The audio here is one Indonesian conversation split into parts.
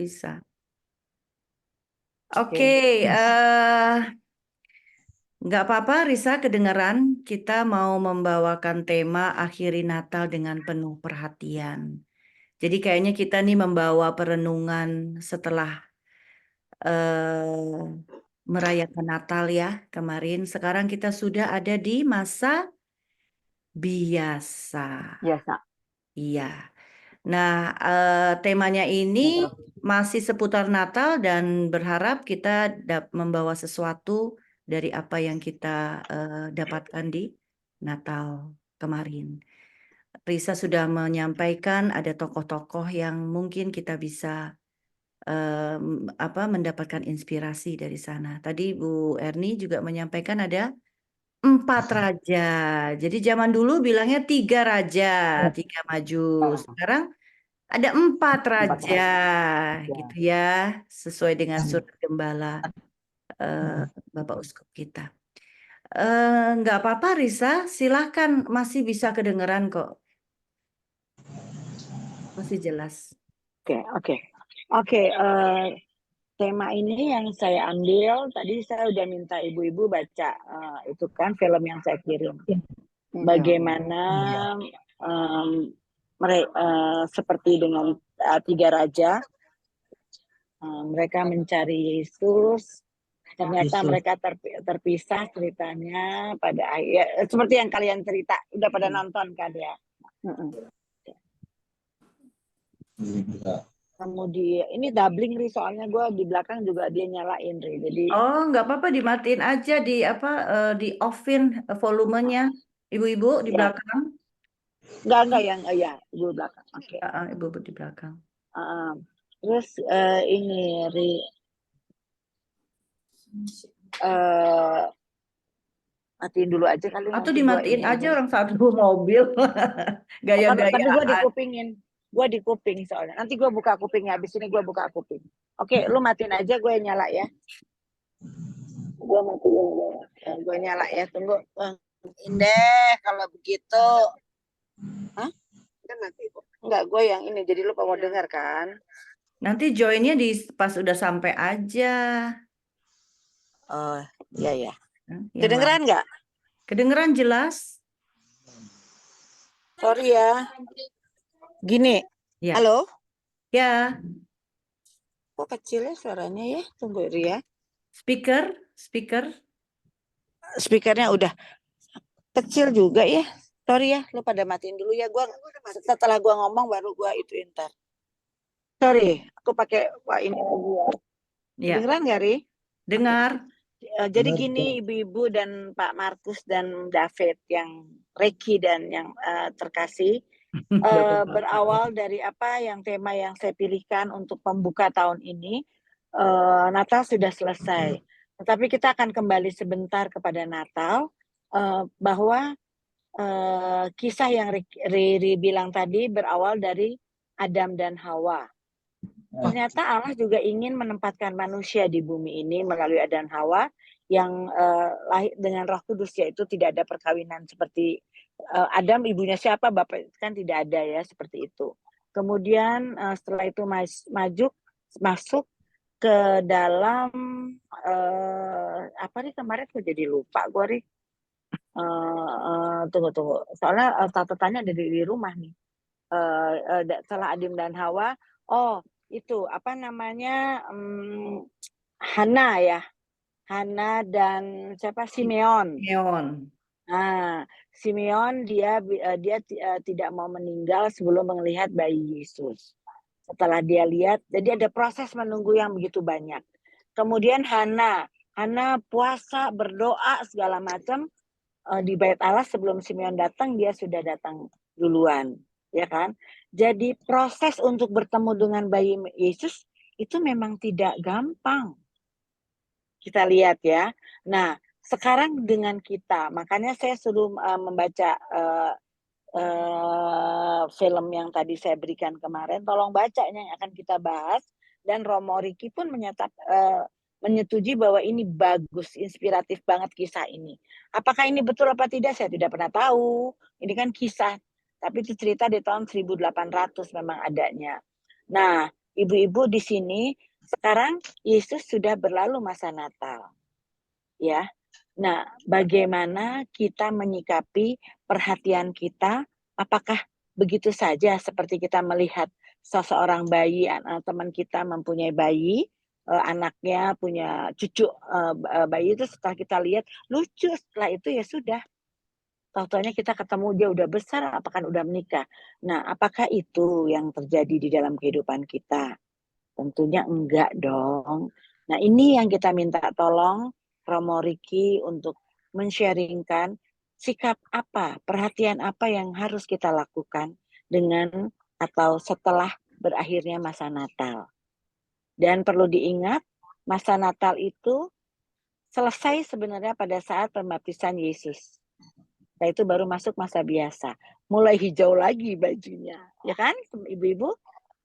bisa. Oke. Oke, nggak apa-apa, Risa, kedengaran. Kita mau membawakan tema akhiri Natal dengan penuh perhatian. Jadi kayaknya kita nih membawa perenungan setelah eh, merayakan Natal ya kemarin. Sekarang kita sudah ada di masa biasa. Biasa. Iya. Nah, temanya ini masih seputar Natal dan berharap kita membawa sesuatu dari apa yang kita dapatkan di Natal kemarin. Risa sudah menyampaikan ada tokoh-tokoh yang mungkin kita bisa mendapatkan inspirasi dari sana. Tadi Bu Erni juga menyampaikan ada 4 raja. Jadi zaman dulu bilangnya 3 raja, 3 majus. Sekarang ada 4 Empat raja, raja. gitu ya, sesuai dengan surat gembala eh, Bapak Uskup kita. Nggak apa-apa, Risa, silahkan, masih bisa kedengeran kok, masih jelas. Oke, oke. Oke, tema ini yang saya ambil, tadi saya udah minta ibu-ibu baca itu kan film yang saya kirim. Bagaimana seperti dengan 3 raja, mereka mencari Yesus, ternyata mereka terpisah ceritanya pada akhir, seperti yang kalian cerita, udah pada nonton kan ya. Kemudian ini doubling Ri, soalnya gue di belakang juga dia nyalain Ri, jadi Oh, nggak apa-apa, dimatiin aja, di offin volumenya, ibu-ibu di ya belakang. enggak yang ya ibu belakang. Oke. Ibu-ibu di belakang. Terus ini Ri, eh matiin dulu aja kali, Atau nanti gue dimatiin ini aja, orang satu mobil. tapi gue Gaya-gayaan. di kuping soalnya, nanti gue buka kupingnya, habis ini gue buka kuping. Oke, lu matiin aja, gue nyala ya. Gue nyala ya, tunggu. Indeh, kalau begitu. Hah? Kan mati. Enggak, gue yang ini, jadi lu mau dengar kan? Nanti joinnya pas udah sampai aja. Oh, iya ya. Yang lain. Kedengeran nggak? Kedengeran jelas? Sorry ya. Gini, Ya. halo? Ya. Kok kecil ya suaranya ya? Tunggu Ria. Speaker. Speakernya udah kecil juga ya. Sorry ya, lu pada matiin dulu ya. Setelah gua ngomong baru gua itu ntar. Sorry, aku pakai ini. Ya. Kedengeran nggak Ri? Dengar. Jadi gini ibu-ibu dan Pak Markus dan David yang Reki dan yang terkasih, berawal dari apa yang tema yang saya pilihkan untuk pembuka tahun ini. Natal sudah selesai, tetapi kita akan kembali sebentar kepada Natal, bahwa kisah yang Riri bilang tadi berawal dari Adam dan Hawa. Ternyata Allah juga ingin menempatkan manusia di bumi ini melalui Adam dan Hawa yang lahir dengan Roh Kudus, yaitu tidak ada perkawinan seperti Adam ibunya siapa, bapak kan tidak ada ya, seperti itu. Kemudian setelah itu masuk ke dalam apa nih kemarin gue jadi lupa gue nih. Tunggu soalnya catatannya ada di rumah nih. Setelah Adam dan Hawa, oh itu apa namanya, Hana ya, Hana dan siapa, Simeon. Nah, Simeon dia tidak mau meninggal sebelum melihat bayi Yesus. Setelah dia lihat, jadi ada proses menunggu yang begitu banyak. Kemudian Hana puasa, berdoa segala macam di Bait Allah sebelum Simeon datang, dia sudah datang duluan, ya kan? Jadi proses untuk bertemu dengan bayi Yesus itu memang tidak gampang. Kita lihat ya. Nah, sekarang dengan kita, makanya saya suruh membaca film yang tadi saya berikan kemarin, tolong bacanya yang akan kita bahas, dan Romo Riki pun menyetujui bahwa ini bagus, inspiratif banget kisah ini. Apakah ini betul apa tidak saya tidak pernah tahu. Ini kan kisah, tapi itu cerita di tahun 1800 memang adanya. Nah, ibu-ibu di sini sekarang Yesus sudah berlalu masa Natal, ya. Nah, bagaimana kita menyikapi perhatian kita? Apakah begitu saja seperti kita melihat seseorang bayi, teman kita mempunyai bayi, anaknya punya cucu bayi itu, setelah kita lihat lucu, setelah itu ya sudah. Tahu-taunya kita ketemu dia udah besar, apakah udah menikah. Nah, apakah itu yang terjadi di dalam kehidupan kita? Tentunya enggak dong. Nah, ini yang kita minta tolong Romo Riki untuk men-sharingkan sikap apa, perhatian apa yang harus kita lakukan dengan atau setelah berakhirnya masa Natal. Dan perlu diingat, masa Natal itu selesai sebenarnya pada saat pembaptisan Yesus. Nah, itu baru masuk masa biasa. Mulai hijau lagi bajunya, ya kan, ibu-ibu?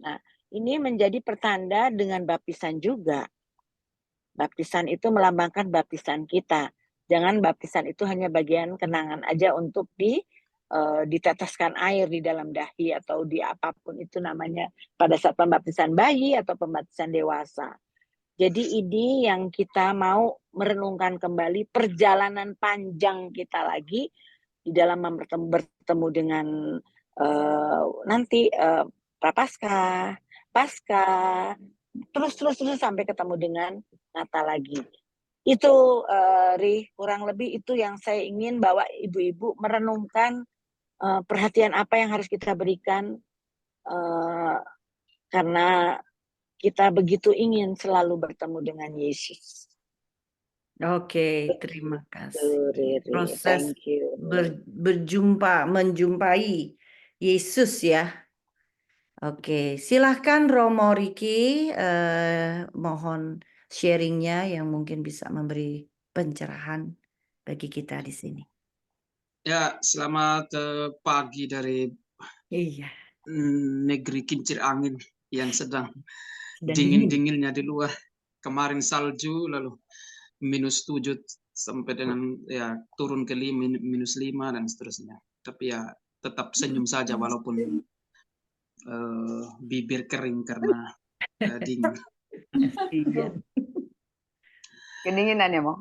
Nah, ini menjadi pertanda dengan baptisan juga. Baptisan itu melambangkan baptisan kita. Jangan baptisan itu hanya bagian kenangan aja untuk diteteskan air di dalam dahi atau di apapun itu namanya pada saat pembaptisan bayi atau pembaptisan dewasa. Jadi ini yang kita mau merenungkan kembali perjalanan panjang kita lagi di dalam bertemu dengan nanti Prapaskah, Paskah, terus sampai ketemu dengan Natal lagi. Itu kurang lebih itu yang saya ingin bawa ibu-ibu merenungkan perhatian apa yang harus kita berikan karena kita begitu ingin selalu bertemu dengan Yesus. Oke, terima kasih. Riri, Proses thank you. menjumpai Yesus ya. Oke, silahkan Romo Riki, mohon sharingnya yang mungkin bisa memberi pencerahan bagi kita di sini. Ya, selamat pagi dari Iya, negeri kincir angin yang sedang dan dingin-dinginnya di luar. Kemarin salju, lalu -7 sampai dengan ya turun ke -5 dan seterusnya. Tapi ya tetap senyum saja walaupun bibir kering karena dingin. Iya, Kedinginan ya, Mo?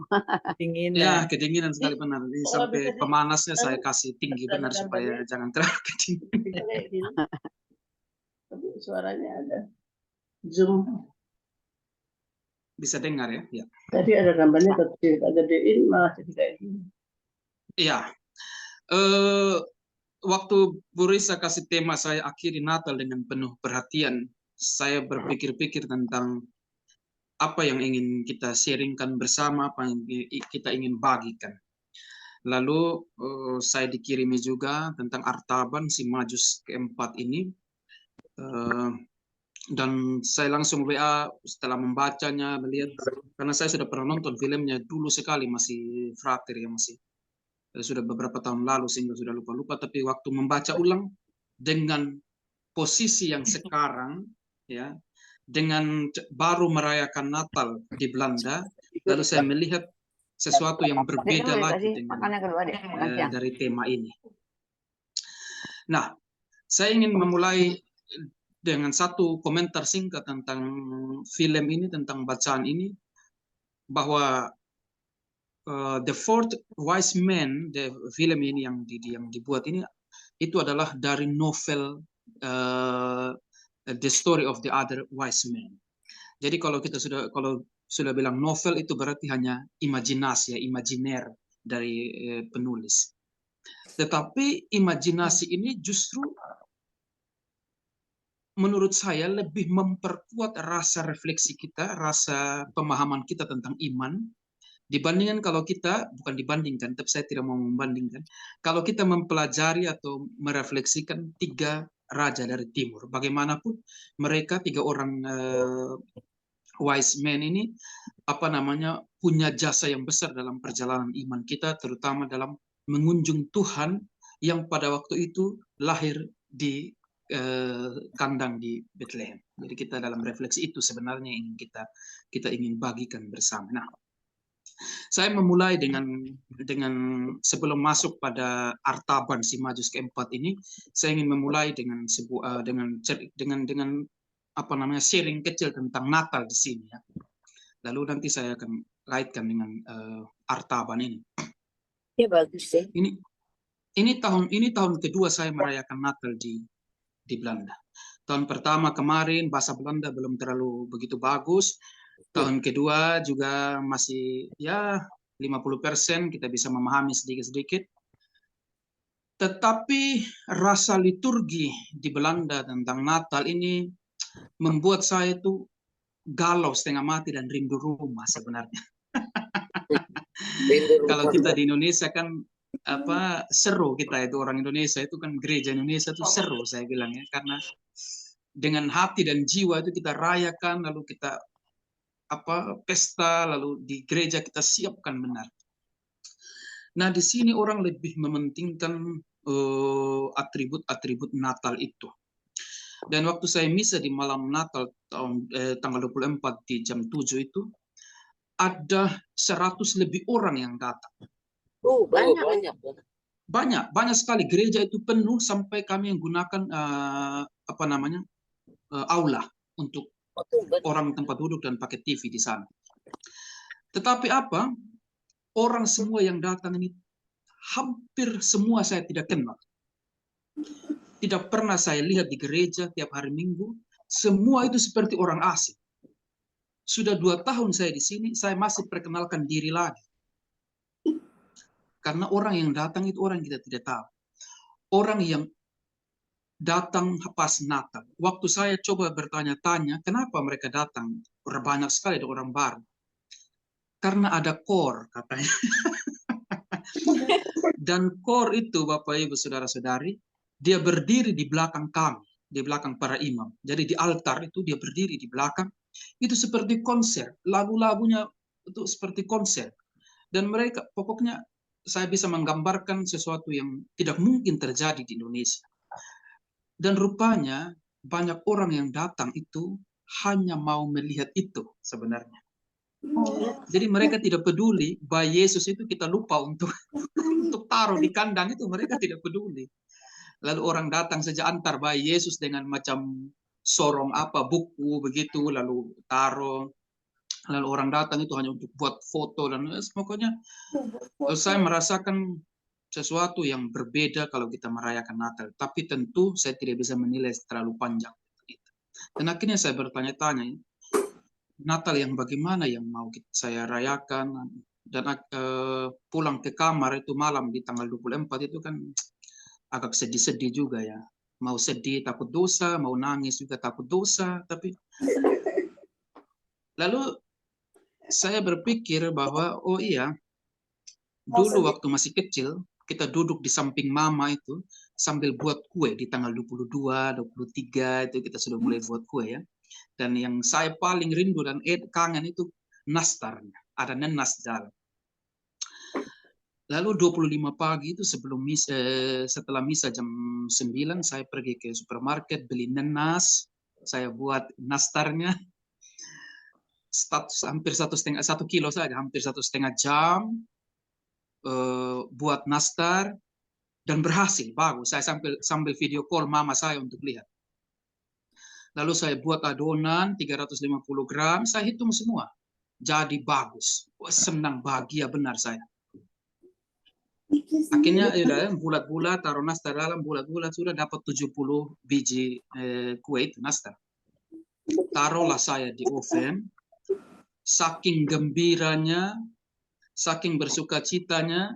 dinginan. Ya, kedinginan sekali benar. Ini sampai pemanasnya saya kasih tinggi benar supaya jangan terlalu kedingin. Tapi suaranya ada zoom. Bisa dengar ya? Ya. Tadi ada gambarnya kecil, ada diin malah jadi kayak gini. Iya. Waktu Bu Risa kasih tema saya akhiri Natal dengan penuh perhatian, saya berpikir-pikir tentang apa yang ingin kita sharingkan bersama, apa yang kita ingin bagikan. Lalu saya dikirimi juga tentang Artaban si Majus keempat ini. Dan saya langsung WA setelah membacanya, melihat, karena saya sudah pernah nonton filmnya dulu sekali, masih Frater ya, masih sudah beberapa tahun lalu sehingga sudah lupa-lupa, tapi waktu membaca ulang dengan posisi yang sekarang ya, dengan baru merayakan Natal di Belanda, lalu saya melihat sesuatu yang berbeda lagi dengan dari tema ini. Nah, saya ingin memulai dengan satu komentar singkat tentang film ini, tentang bacaan ini, bahwa The Fourth Wise Man, film ini yang dibuat ini, itu adalah dari novel The Story of the Other Wise Man. Jadi kalau kita sudah bilang novel, itu berarti hanya imajinasi, ya, imajiner dari penulis. Tetapi imajinasi ini justru menurut saya lebih memperkuat rasa refleksi kita, rasa pemahaman kita tentang iman, dibandingkan kalau kita, bukan dibandingkan, tapi saya tidak mau membandingkan, kalau kita mempelajari atau merefleksikan 3 raja dari timur. Bagaimanapun mereka 3 orang wise men ini, punya jasa yang besar dalam perjalanan iman kita, terutama dalam mengunjung Tuhan yang pada waktu itu lahir di kandang di Bethlehem. Jadi kita dalam refleksi itu sebenarnya ingin kita ingin bagikan bersama. Nah, saya memulai dengan sebelum masuk pada Artaban si Majus keempat ini, saya ingin memulai dengan sharing kecil tentang Natal di sini ya. Lalu nanti saya akan kaitkan dengan Artaban ini. Ya bagus sih. Ini tahun kedua saya merayakan Natal di Belanda. Tahun pertama kemarin bahasa Belanda belum terlalu begitu bagus. Tahun kedua juga masih ya 50% kita bisa memahami sedikit-sedikit. Tetapi rasa liturgi di Belanda tentang Natal ini membuat saya itu galau setengah mati dan rindu rumah sebenarnya. Kalau kita di Indonesia kan seru, kita itu orang Indonesia itu kan gereja Indonesia itu seru saya bilang ya, karena dengan hati dan jiwa itu kita rayakan, lalu kita pesta, lalu di gereja kita siapkan benar. Nah, di sini orang lebih mementingkan atribut-atribut Natal itu. Dan waktu saya misa di malam Natal tanggal 24 di jam 7 itu, ada 100 lebih orang yang datang. Banyak sekali. Gereja itu penuh sampai kami menggunakan aula untuk orang tempat duduk dan pakai TV di sana. Tetapi orang semua yang datang ini hampir semua saya tidak kenal. Tidak pernah saya lihat di gereja tiap hari Minggu. Semua itu seperti orang asing. Sudah 2 tahun saya di sini, saya masih perkenalkan diri lagi. Karena orang yang datang itu orang kita tidak tahu. Orang yang datang pas Natal. Waktu saya coba bertanya-tanya, kenapa mereka datang? Banyak sekali ada orang baru. Karena ada KOR, katanya. Dan KOR itu, Bapak Ibu Saudara-saudari, dia berdiri di belakang kami, di belakang para imam. Jadi di altar itu dia berdiri di belakang. Itu seperti konser, lagu-lagunya itu seperti konser. Dan mereka, pokoknya saya bisa menggambarkan sesuatu yang tidak mungkin terjadi di Indonesia. Dan rupanya banyak orang yang datang itu hanya mau melihat itu sebenarnya. Jadi mereka tidak peduli bayi Yesus itu kita lupa untuk taruh di kandang itu, mereka tidak peduli. Lalu orang datang saja antar bayi Yesus dengan macam sorong buku begitu, lalu taruh. Lalu orang datang itu hanya untuk buat foto dan pokoknya saya merasakan sesuatu yang berbeda kalau kita merayakan Natal. Tapi tentu saya tidak bisa menilai terlalu panjang. Dan akhirnya saya bertanya-tanya, Natal yang bagaimana yang mau saya rayakan? Dan pulang ke kamar itu malam di tanggal 24 itu kan agak sedih-sedih juga ya. Mau sedih takut dosa, mau nangis juga takut dosa. Tapi lalu saya berpikir bahwa oh iya, dulu waktu masih kecil kita duduk di samping mama itu sambil buat kue di tanggal 22, 23 itu kita sudah mulai buat kue ya. Dan yang saya paling rindu dan kangen itu nastarnya, ada nenas di dalam. Lalu 25 pagi itu setelah misa jam 9 saya pergi ke supermarket beli nenas, saya buat nastarnya. Hampir 1,5 kilo saja, hampir 1,5 jam buat nastar dan berhasil, bagus. Saya sambil video call mama saya untuk lihat. Lalu saya buat adonan 350 gram, saya hitung semua. Jadi bagus. Wah, senang, bahagia benar saya. Akhirnya bulat-bulat, taruh nastar dalam bulat-bulat, sudah dapat 70 biji kue itu nastar. Taruhlah saya di oven. Saking gembiranya, saking bersukacitanya,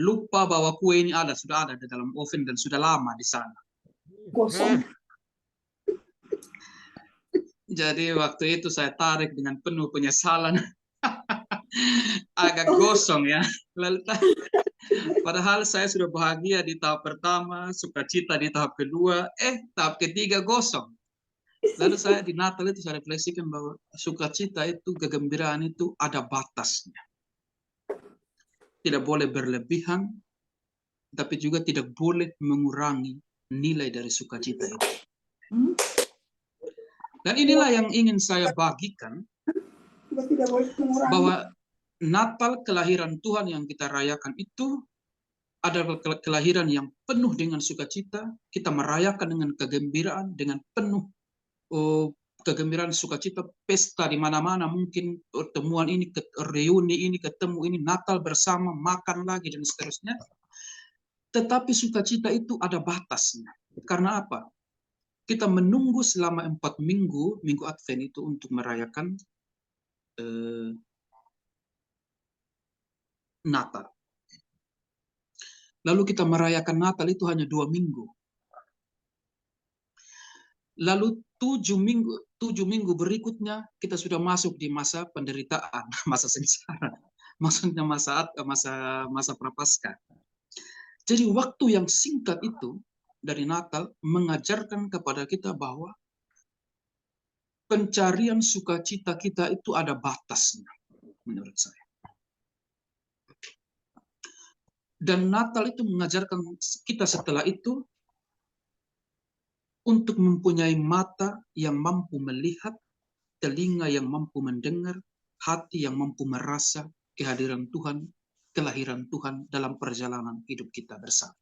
lupa bahwa kue ini sudah ada di dalam oven dan sudah lama di sana. Kosong. Jadi waktu itu saya tarik dengan penuh penyesalan. Agak gosong ya. Padahal saya sudah bahagia di tahap pertama, sukacita di tahap kedua, tahap ketiga gosong. Lalu saya di Natal itu saya refleksikan bahwa sukacita itu, kegembiraan itu ada batasnya. Tidak boleh berlebihan, tapi juga tidak boleh mengurangi nilai dari sukacita itu. Dan inilah yang ingin saya bagikan, bahwa Natal, kelahiran Tuhan yang kita rayakan itu adalah kelahiran yang penuh dengan sukacita. Kita merayakan dengan kegembiraan, dengan penuh kegembiraan, sukacita, pesta di mana-mana, mungkin pertemuan ini, reuni ini, ketemu ini, Natal bersama, makan lagi dan seterusnya. Tetapi sukacita itu ada batasnya. Karena apa? Kita menunggu selama 4 minggu, minggu Advent itu untuk merayakan Natal. Lalu kita merayakan Natal itu hanya 2 minggu. Lalu 7 minggu berikutnya kita sudah masuk di masa penderitaan, masa sengsara, maksudnya masa prapaskah. Jadi waktu yang singkat itu dari Natal mengajarkan kepada kita bahwa pencarian sukacita kita itu ada batasnya, menurut saya. Dan Natal itu mengajarkan kita setelah itu untuk mempunyai mata yang mampu melihat, telinga yang mampu mendengar, hati yang mampu merasa kehadiran Tuhan, kelahiran Tuhan dalam perjalanan hidup kita bersama.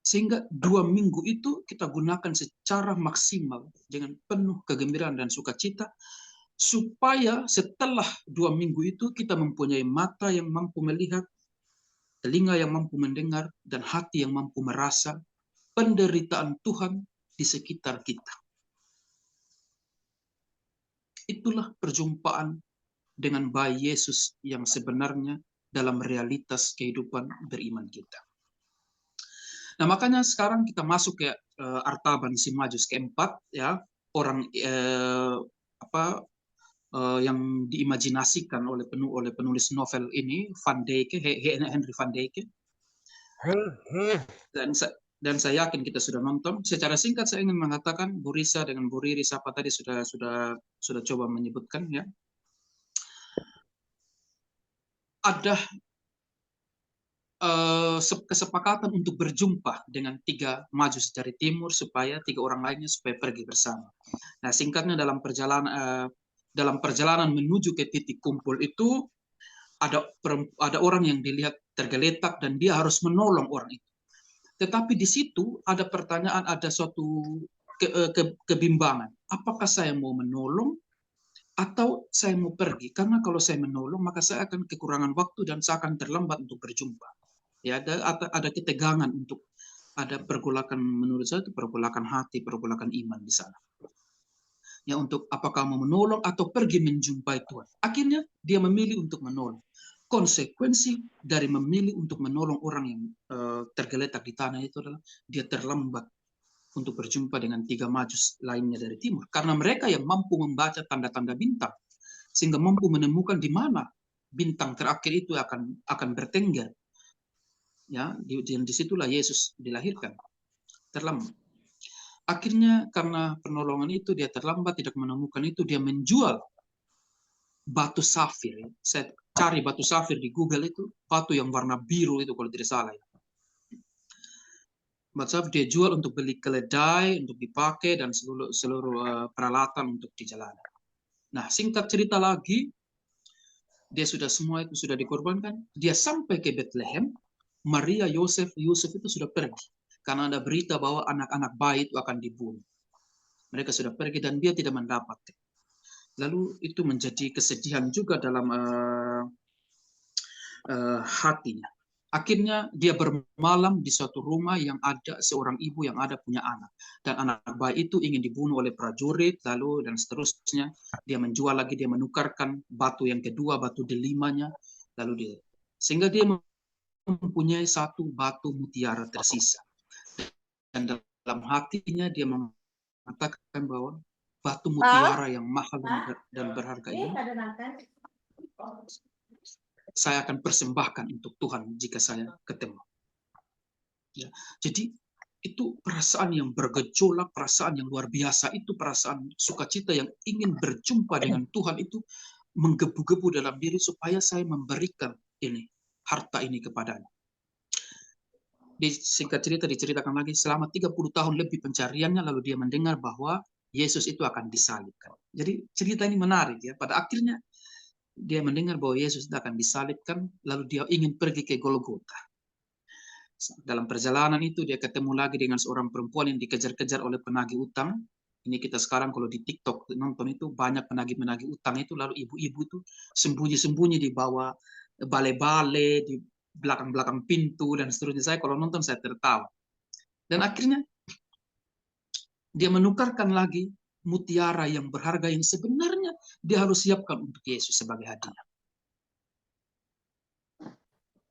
Sehingga 2 minggu itu kita gunakan secara maksimal dengan penuh kegembiraan dan sukacita, supaya setelah 2 minggu itu kita mempunyai mata yang mampu melihat, telinga yang mampu mendengar, dan hati yang mampu merasa penderitaan Tuhan di sekitar kita. Itulah perjumpaan dengan bayi Yesus yang sebenarnya dalam realitas kehidupan beriman kita. Nah, makanya sekarang kita masuk ke Artaban Simajus keempat, ya, orang yang diimajinasikan oleh penulis novel ini, Van Dyke, Henry Van Dyke. Dan saya yakin kita sudah nonton. Secara singkat saya ingin mengatakan, Bu Risa dengan Bu Riri Sapa tadi sudah coba menyebutkan, ya. Ada kesepakatan untuk berjumpa dengan 3 majus dari timur supaya 3 orang lainnya supaya pergi bersama. Nah, singkatnya dalam perjalanan menuju ke titik kumpul itu ada orang yang dilihat tergeletak dan dia harus menolong orang itu. Tetapi di situ ada pertanyaan, ada suatu kebimbangan. Apakah saya mau menolong atau saya mau pergi? Karena kalau saya menolong, maka saya akan kekurangan waktu dan saya akan terlambat untuk berjumpa. Ya, ada ketegangan untuk ada pergolakan, menurut saya itu pergolakan hati, pergolakan iman di sana. Ya, untuk apakah mau menolong atau pergi menjumpai Tuhan. Akhirnya dia memilih untuk menolong. Konsekuensi dari memilih untuk menolong orang yang tergeletak di tanah itu adalah dia terlambat untuk berjumpa dengan 3 majus lainnya dari timur. Karena mereka yang mampu membaca tanda-tanda bintang, sehingga mampu menemukan di mana bintang terakhir itu akan bertengger. Ya, disitulah Yesus dilahirkan. Terlambat. Akhirnya karena penolongan itu dia terlambat, tidak menemukan itu, dia menjual batu safir. Saya cari batu safir di Google, itu batu yang warna biru itu kalau tidak salah. Batu safir dia jual untuk beli keledai, untuk dipakai, dan seluruh peralatan untuk di jalanan. Nah, singkat cerita lagi, dia semua itu sudah dikorbankan. Dia sampai ke Bethlehem, Maria, Yusuf itu sudah pergi. Karena ada berita bahwa anak-anak bayi itu akan dibunuh. Mereka sudah pergi dan dia tidak mendapatkan. Lalu itu menjadi kesedihan juga dalam hatinya. Akhirnya dia bermalam di suatu rumah yang ada seorang ibu yang ada punya anak. Dan anak bayi itu ingin dibunuh oleh prajurit, lalu dan seterusnya. Dia menjual lagi, dia menukarkan batu yang kedua, batu delimanya. Lalu sehingga dia mempunyai satu batu mutiara tersisa. Dan dalam hatinya dia mengatakan bahwa batu mutiara yang mahal dan berharga ini saya akan persembahkan untuk Tuhan jika saya ketemu. Ya, jadi itu perasaan yang bergejolak, perasaan yang luar biasa, itu perasaan sukacita yang ingin berjumpa dengan Tuhan itu menggebu-gebu dalam diri supaya saya memberikan harta ini kepadanya. Di singkat cerita diceritakan lagi, selama 30 tahun lebih pencariannya, lalu dia mendengar bahwa Yesus itu akan disalibkan. Jadi cerita ini menarik, ya. Pada akhirnya dia mendengar bahwa Yesus itu akan disalibkan, lalu dia ingin pergi ke Golgota. Dalam perjalanan itu dia ketemu lagi dengan seorang perempuan yang dikejar-kejar oleh penagih utang. Ini kita sekarang kalau di TikTok nonton itu banyak penagih-penagih utang itu, lalu ibu-ibu tuh sembunyi-sembunyi di bawah bale-bale, di belakang-belakang pintu dan seterusnya. Saya kalau nonton saya tertawa. Dan akhirnya dia menukarkan lagi mutiara yang berharga yang sebenarnya dia harus siapkan untuk Yesus sebagai hadiah.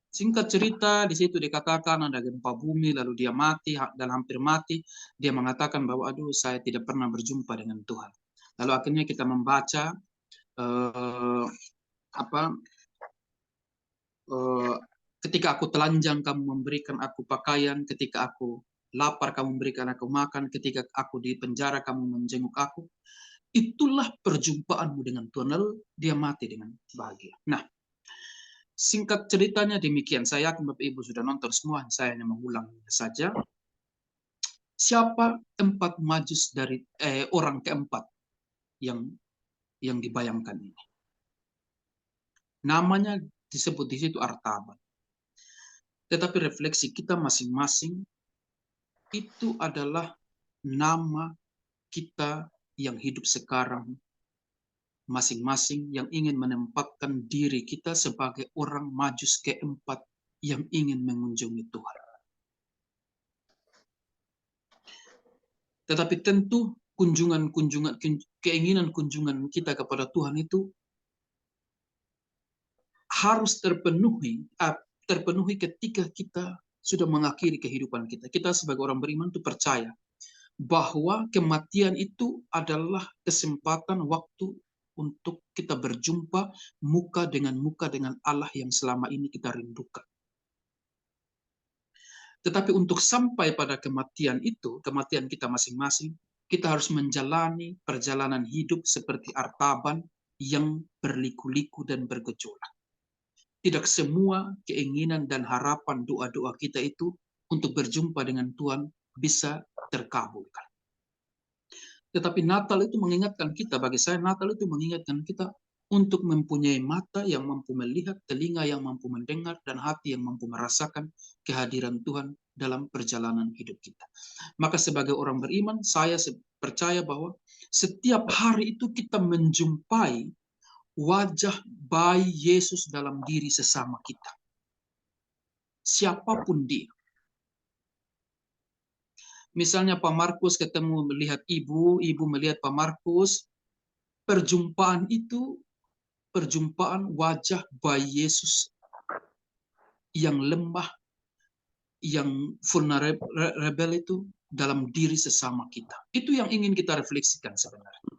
Singkat cerita, di situ dikatakan ada gempa bumi, lalu dia mati dan hampir mati. Dia mengatakan bahwa, aduh, saya tidak pernah berjumpa dengan Tuhan. Lalu akhirnya kita membaca ketika aku telanjang, kamu memberikan aku pakaian. Ketika aku lapar, kamu memberikan aku makan. Ketika aku di penjara, kamu menjenguk aku. Itulah perjumpaanmu dengan Tuhan. Lalu dia mati dengan bahagia. Nah, singkat ceritanya demikian. Saya yakin Bapak Ibu sudah nonton semua. Saya hanya mengulang saja. Siapa empat majus dari orang keempat yang dibayangkan ini? Namanya disebut di situ Artaban. Tetapi refleksi kita masing-masing itu adalah nama kita yang hidup sekarang, masing-masing yang ingin menempatkan diri kita sebagai orang majus keempat yang ingin mengunjungi Tuhan. Tetapi tentu keinginan kunjungan kita kepada Tuhan itu harus terpenuhi ketika kita sudah mengakhiri kehidupan kita. Kita sebagai orang beriman itu percaya bahwa kematian itu adalah kesempatan waktu untuk kita berjumpa muka dengan Allah yang selama ini kita rindukan. Tetapi untuk sampai pada kematian itu, kematian kita masing-masing, kita harus menjalani perjalanan hidup seperti Artaban yang berliku-liku dan bergejolak. Tidak semua keinginan dan harapan doa-doa kita itu untuk berjumpa dengan Tuhan bisa terkabulkan. Tetapi Natal itu mengingatkan kita, bagi saya Natal itu mengingatkan kita untuk mempunyai mata yang mampu melihat, telinga yang mampu mendengar, dan hati yang mampu merasakan kehadiran Tuhan dalam perjalanan hidup kita. Maka sebagai orang beriman, saya percaya bahwa setiap hari itu kita menjumpai wajah bayi Yesus dalam diri sesama kita. Siapapun dia. Misalnya Pak Markus ketemu melihat ibu melihat Pak Markus, perjumpaan itu perjumpaan wajah bayi Yesus yang lemah, yang vulnerable itu dalam diri sesama kita. Itu yang ingin kita refleksikan sebenarnya.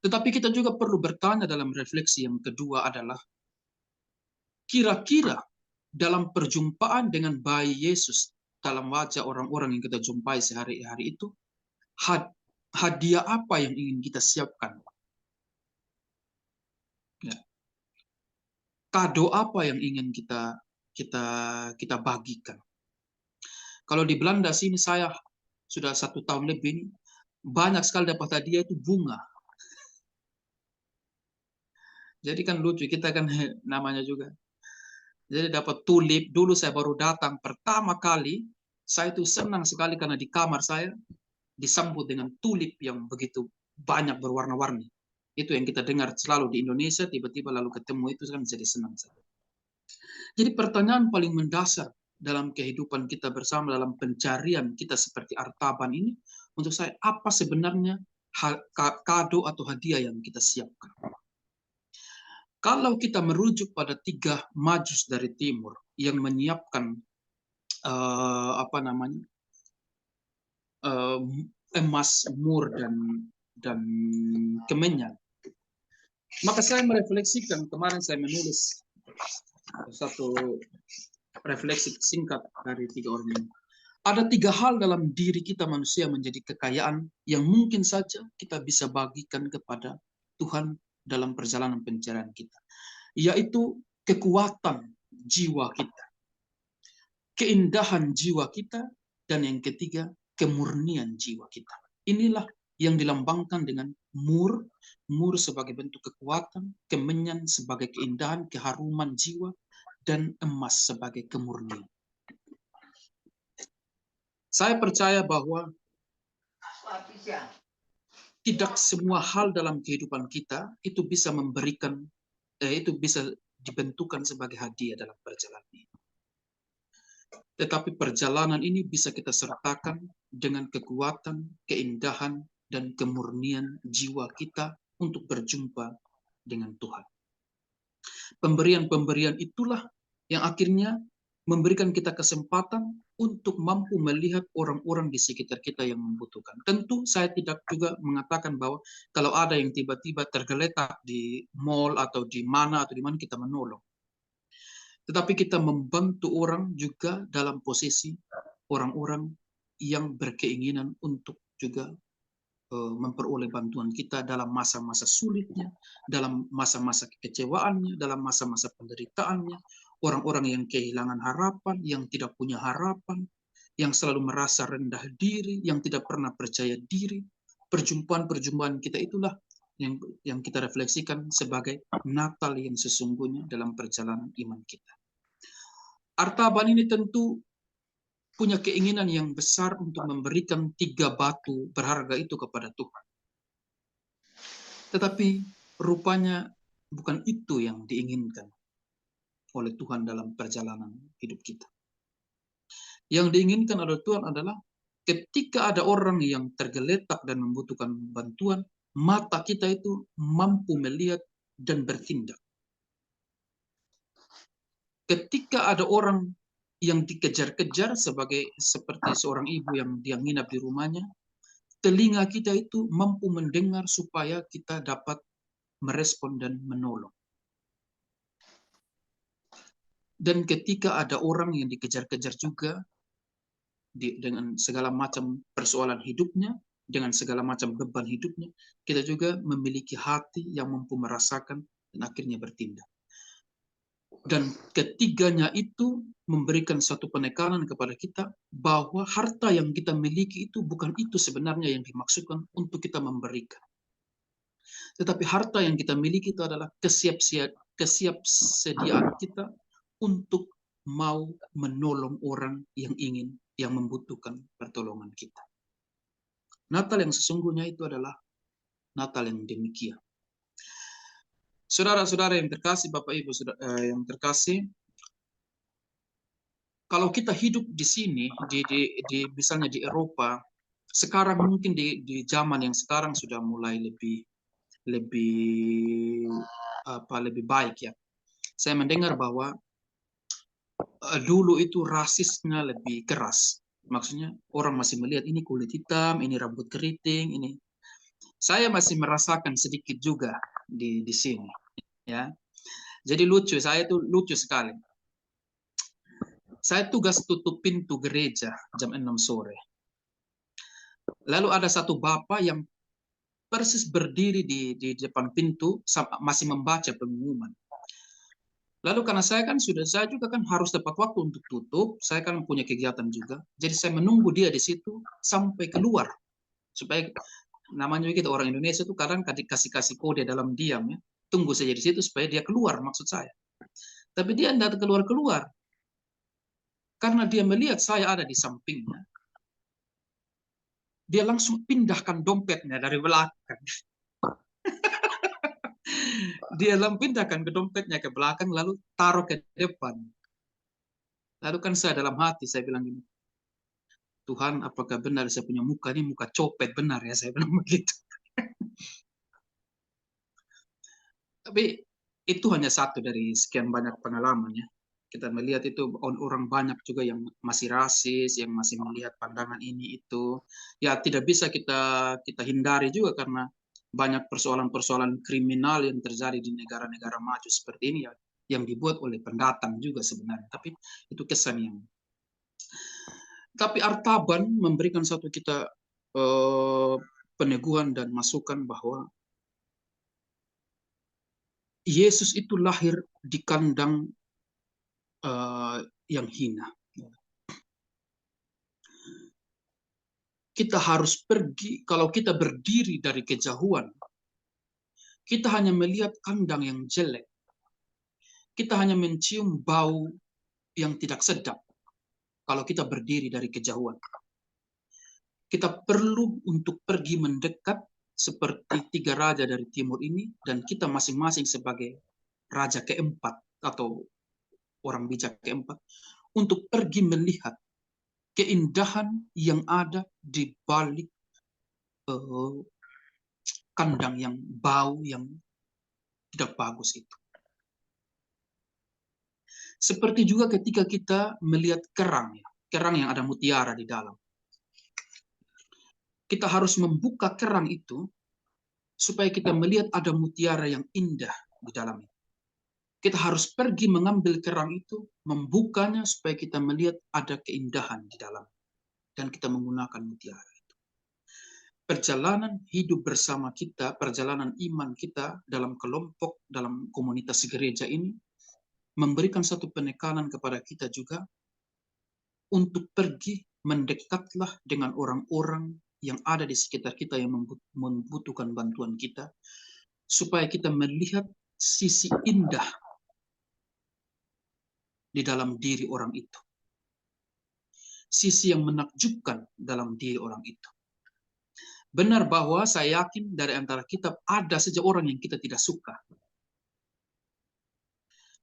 Tetapi kita juga perlu bertanya dalam refleksi yang kedua adalah, kira-kira dalam perjumpaan dengan bayi Yesus, dalam wajah orang-orang yang kita jumpai sehari-hari itu, hadiah apa yang ingin kita siapkan? Ya. Kado apa yang ingin kita bagikan? Kalau di Belanda sini saya sudah 1 tahun lebih, banyak sekali dapat hadiah itu bunga. Jadi kan lucu, kita kan namanya juga. Jadi dapat tulip, dulu saya baru datang pertama kali, saya itu senang sekali karena di kamar saya disambut dengan tulip yang begitu banyak berwarna-warni. Itu yang kita dengar selalu di Indonesia, tiba-tiba lalu ketemu itu kan jadi senang. Jadi pertanyaan paling mendasar dalam kehidupan kita bersama, dalam pencarian kita seperti Artaban ini, untuk saya, apa sebenarnya kado atau hadiah yang kita siapkan? Kalau kita merujuk pada 3 majus dari timur yang menyiapkan emas, mur, dan kemenyan, maka saya merefleksikan, kemarin saya menulis satu refleksi singkat dari 3 orang ini. Ada 3 hal dalam diri kita manusia menjadi kekayaan yang mungkin saja kita bisa bagikan kepada Tuhan dalam perjalanan pencarian kita, yaitu kekuatan jiwa kita, keindahan jiwa kita, dan yang ketiga, kemurnian jiwa kita. Inilah yang dilambangkan dengan mur sebagai bentuk kekuatan, kemenyan sebagai keindahan, keharuman jiwa, dan emas sebagai kemurnian. Saya percaya bahwa tidak semua hal dalam kehidupan kita itu bisa memberikan, itu bisa dibentukkan sebagai hadiah dalam perjalanan ini. Tetapi perjalanan ini bisa kita sertakan dengan kekuatan, keindahan, dan kemurnian jiwa kita untuk berjumpa dengan Tuhan. Pemberian-pemberian itulah yang akhirnya memberikan kita kesempatan untuk mampu melihat orang-orang di sekitar kita yang membutuhkan. Tentu saya tidak juga mengatakan bahwa kalau ada yang tiba-tiba tergeletak di mall atau di mana kita menolong. Tetapi kita membantu orang juga dalam posisi orang-orang yang berkeinginan untuk juga memperoleh bantuan kita dalam masa-masa sulitnya, dalam masa-masa kekecewaannya, dalam masa-masa penderitaannya, orang-orang yang kehilangan harapan, yang tidak punya harapan, yang selalu merasa rendah diri, yang tidak pernah percaya diri. Perjumpaan-perjumpaan kita itulah yang kita refleksikan sebagai Natal yang sesungguhnya dalam perjalanan iman kita. Artaban ini tentu punya keinginan yang besar untuk memberikan 3 batu berharga itu kepada Tuhan. Tetapi rupanya bukan itu yang diinginkan oleh Tuhan dalam perjalanan hidup kita. Yang diinginkan oleh Tuhan adalah ketika ada orang yang tergeletak dan membutuhkan bantuan, mata kita itu mampu melihat dan bertindak. Ketika ada orang yang dikejar-kejar seperti seorang ibu yang dia nginap di rumahnya, telinga kita itu mampu mendengar supaya kita dapat merespon dan menolong. Dan ketika ada orang yang dikejar-kejar juga dengan segala macam persoalan hidupnya, dengan segala macam beban hidupnya, kita juga memiliki hati yang mampu merasakan dan akhirnya bertindak. Dan ketiganya itu memberikan satu penekanan kepada kita bahwa harta yang kita miliki itu bukan itu sebenarnya yang dimaksudkan untuk kita memberikan. Tetapi harta yang kita miliki itu adalah kesiapsediaan kita untuk mau menolong orang yang membutuhkan pertolongan kita. Natal yang sesungguhnya itu adalah Natal yang demikian. Saudara-saudara yang terkasih, Bapak Ibu yang terkasih, kalau kita hidup di sini, misalnya di Eropa, sekarang mungkin di zaman yang sekarang sudah mulai lebih baik ya. Saya mendengar bahwa dulu itu rasisnya lebih keras. Maksudnya orang masih melihat ini kulit hitam, ini rambut keriting, ini. Saya masih merasakan sedikit juga di sini. Ya, jadi saya itu lucu sekali. Saya tugas tutup pintu gereja jam 6 sore. Lalu ada satu bapak yang persis berdiri di depan pintu masih membaca pengumuman. Lalu karena saya juga kan harus tepat waktu untuk tutup, saya kan punya kegiatan juga. Jadi saya menunggu dia di situ sampai keluar. Supaya namanya kita orang Indonesia itu kadang kasih kode dalam diam ya. Tunggu saja di situ supaya dia keluar, maksud saya. Tapi dia tidak keluar-keluar. Karena dia melihat saya ada di sampingnya. Dia langsung pindahkan dompetnya dari belakang. Dia pindahkan ke dompetnya ke belakang, lalu taruh ke depan. Lalu kan saya dalam hati, saya bilang gini, Tuhan, apakah benar saya punya muka ini muka copet benar ya? Saya bilang begitu. Tapi itu hanya satu dari sekian banyak pengalaman ya. Kita melihat itu orang banyak juga yang masih rasis, yang masih melihat pandangan ini itu. Ya tidak bisa kita hindari juga karena banyak persoalan-persoalan kriminal yang terjadi di negara-negara maju seperti ini ya, yang dibuat oleh pendatang juga sebenarnya. Tapi itu kesan yang. Tapi Artaban memberikan satu kita peneguhan dan masukan bahwa Yesus itu lahir di kandang yang hina. Kita harus pergi, kalau kita berdiri dari kejauhan, kita hanya melihat kandang yang jelek. kita hanya mencium bau yang tidak sedap kalau kita berdiri dari kejauhan. Kita perlu untuk pergi mendekat seperti 3 raja dari timur ini, dan kita masing-masing sebagai raja keempat atau orang bijak keempat, untuk pergi melihat keindahan yang ada di balik kandang yang bau yang tidak bagus itu. Seperti juga ketika kita melihat kerang yang ada mutiara di dalam. Kita harus membuka kerang itu supaya kita melihat ada mutiara yang indah di dalamnya. Kita harus pergi mengambil kerang itu, membukanya supaya kita melihat ada keindahan di dalam. Dan kita menggunakan mutiara itu. Perjalanan hidup bersama kita, perjalanan iman kita dalam kelompok, dalam komunitas gereja ini, memberikan satu penekanan kepada kita juga untuk pergi mendekatlah dengan orang-orang yang ada di sekitar kita yang membutuhkan bantuan kita, supaya kita melihat sisi indah di dalam diri orang itu. Sisi yang menakjubkan dalam diri orang itu. Benar bahwa saya yakin dari antara kita ada saja orang yang kita tidak suka.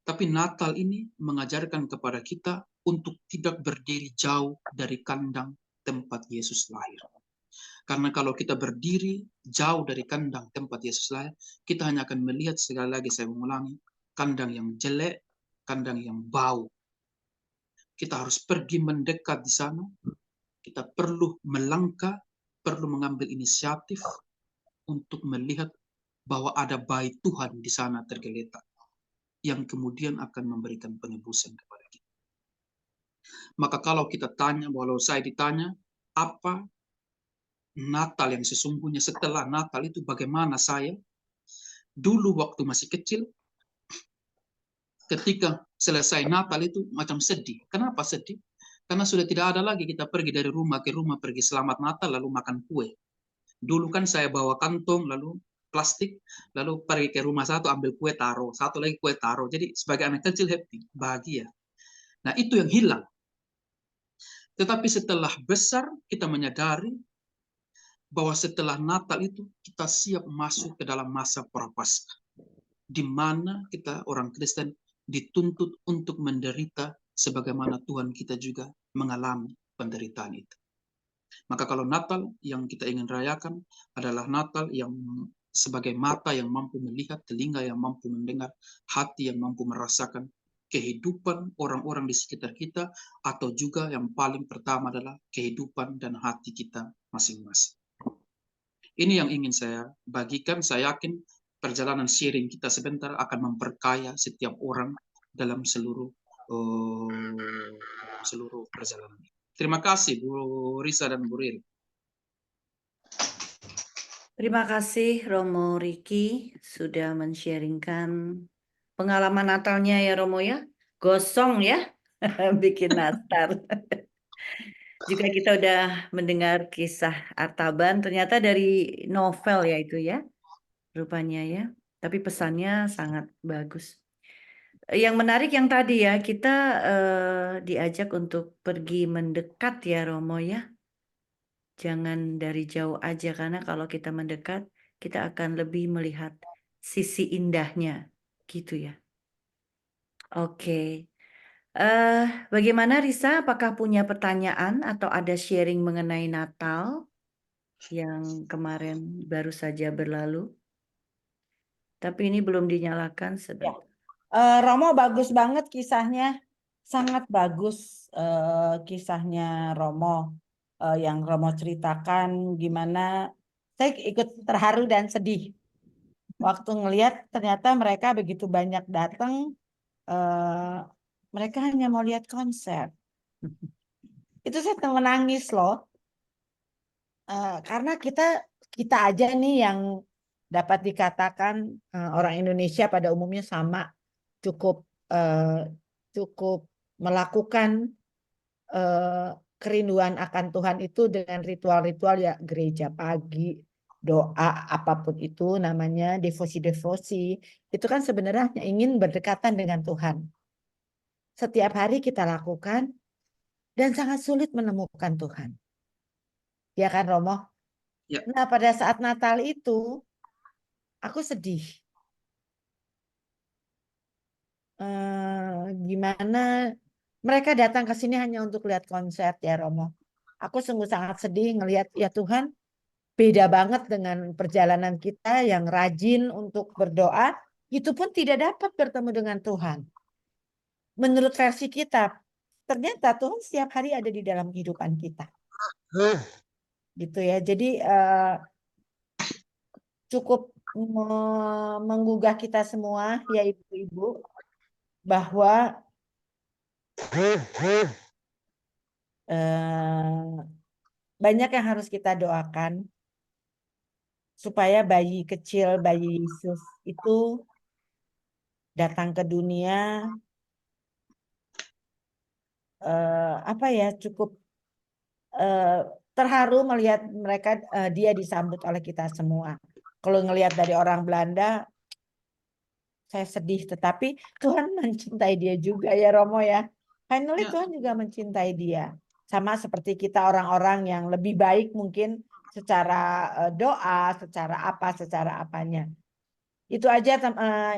Tapi Natal ini mengajarkan kepada kita untuk tidak berdiri jauh dari kandang tempat Yesus lahir. Karena kalau kita berdiri jauh dari kandang tempat Yesus lahir, kita hanya akan melihat, sekali lagi saya mengulangi, kandang yang jelek, kandang yang bau. Kita harus pergi mendekat di sana. Kita perlu melangkah, perlu mengambil inisiatif untuk melihat bahwa ada bait Tuhan di sana tergeletak, yang kemudian akan memberikan penebusan kepada kita. Maka kalau kita tanya, walau saya ditanya, apa Natal yang sesungguhnya setelah Natal itu, bagaimana saya? Dulu waktu masih kecil, ketika selesai Natal itu macam sedih. Kenapa sedih? Karena sudah tidak ada lagi kita pergi dari rumah ke rumah, pergi selamat Natal, lalu makan kue. Dulu kan saya bawa kantong, lalu plastik, lalu pergi ke rumah satu, ambil kue taruh, satu lagi kue taruh. Jadi sebagai anak kecil happy, bahagia. Nah itu yang hilang. Tetapi setelah besar, kita menyadari bahwa setelah Natal itu kita siap masuk ke dalam masa Prapaskah, di mana kita orang Kristen dituntut untuk menderita sebagaimana Tuhan kita juga mengalami penderitaan itu. Maka kalau Natal yang kita ingin rayakan adalah Natal yang sebagai mata yang mampu melihat, telinga yang mampu mendengar, hati yang mampu merasakan kehidupan orang-orang di sekitar kita, atau juga yang paling pertama adalah kehidupan dan hati kita masing-masing. Ini yang ingin saya bagikan. Saya yakin perjalanan sharing kita sebentar akan memperkaya setiap orang dalam seluruh perjalanan. Terima kasih Bu Risa dan Bu Riri. Terima kasih Romo Riki sudah men-sharingkan pengalaman Natalnya ya Romo ya. Gosong ya bikin Natal. Juga kita udah mendengar kisah Artaban, ternyata dari novel ya itu ya, rupanya ya. Tapi pesannya sangat bagus. Yang menarik yang tadi ya, kita diajak untuk pergi mendekat ya Romo ya. Jangan dari jauh aja, karena kalau kita mendekat, kita akan lebih melihat sisi indahnya, gitu ya. Oke. Bagaimana Risa? Apakah punya pertanyaan atau ada sharing mengenai Natal yang kemarin baru saja berlalu? Tapi ini belum dinyalakan sebentar. Romo bagus banget kisahnya, sangat bagus kisahnya Romo yang Romo ceritakan gimana. Saya ikut terharu dan sedih waktu ngelihat ternyata mereka begitu banyak datang. Mereka hanya mau lihat konser. Itu saya menangis loh. Karena kita aja nih yang dapat dikatakan orang Indonesia pada umumnya sama cukup melakukan kerinduan akan Tuhan itu dengan ritual-ritual ya, gereja pagi, doa apapun itu namanya devosi-devosi, itu kan sebenarnya hanya ingin berdekatan dengan Tuhan. Setiap hari kita lakukan dan sangat sulit menemukan Tuhan. Ya kan Romo? Ya. Nah pada saat Natal itu aku sedih. Gimana mereka datang ke sini hanya untuk lihat konser ya Romo. Aku sungguh sangat sedih ngelihat ya Tuhan, beda banget dengan perjalanan kita yang rajin untuk berdoa, itu pun tidak dapat bertemu dengan Tuhan. Menurut versi kita, ternyata Tuhan setiap hari ada di dalam kehidupan kita. Gitu ya. Jadi cukup menggugah kita semua ya ibu-ibu bahwa banyak yang harus kita doakan supaya bayi kecil, bayi Yesus itu datang ke dunia cukup terharu melihat mereka dia disambut oleh kita semua. Kalau ngelihat dari orang Belanda saya sedih, tetapi Tuhan mencintai dia juga ya Romo ya. Finally Ya. Tuhan juga mencintai dia. Sama seperti kita orang-orang yang lebih baik mungkin secara doa, secara apanya. Itu aja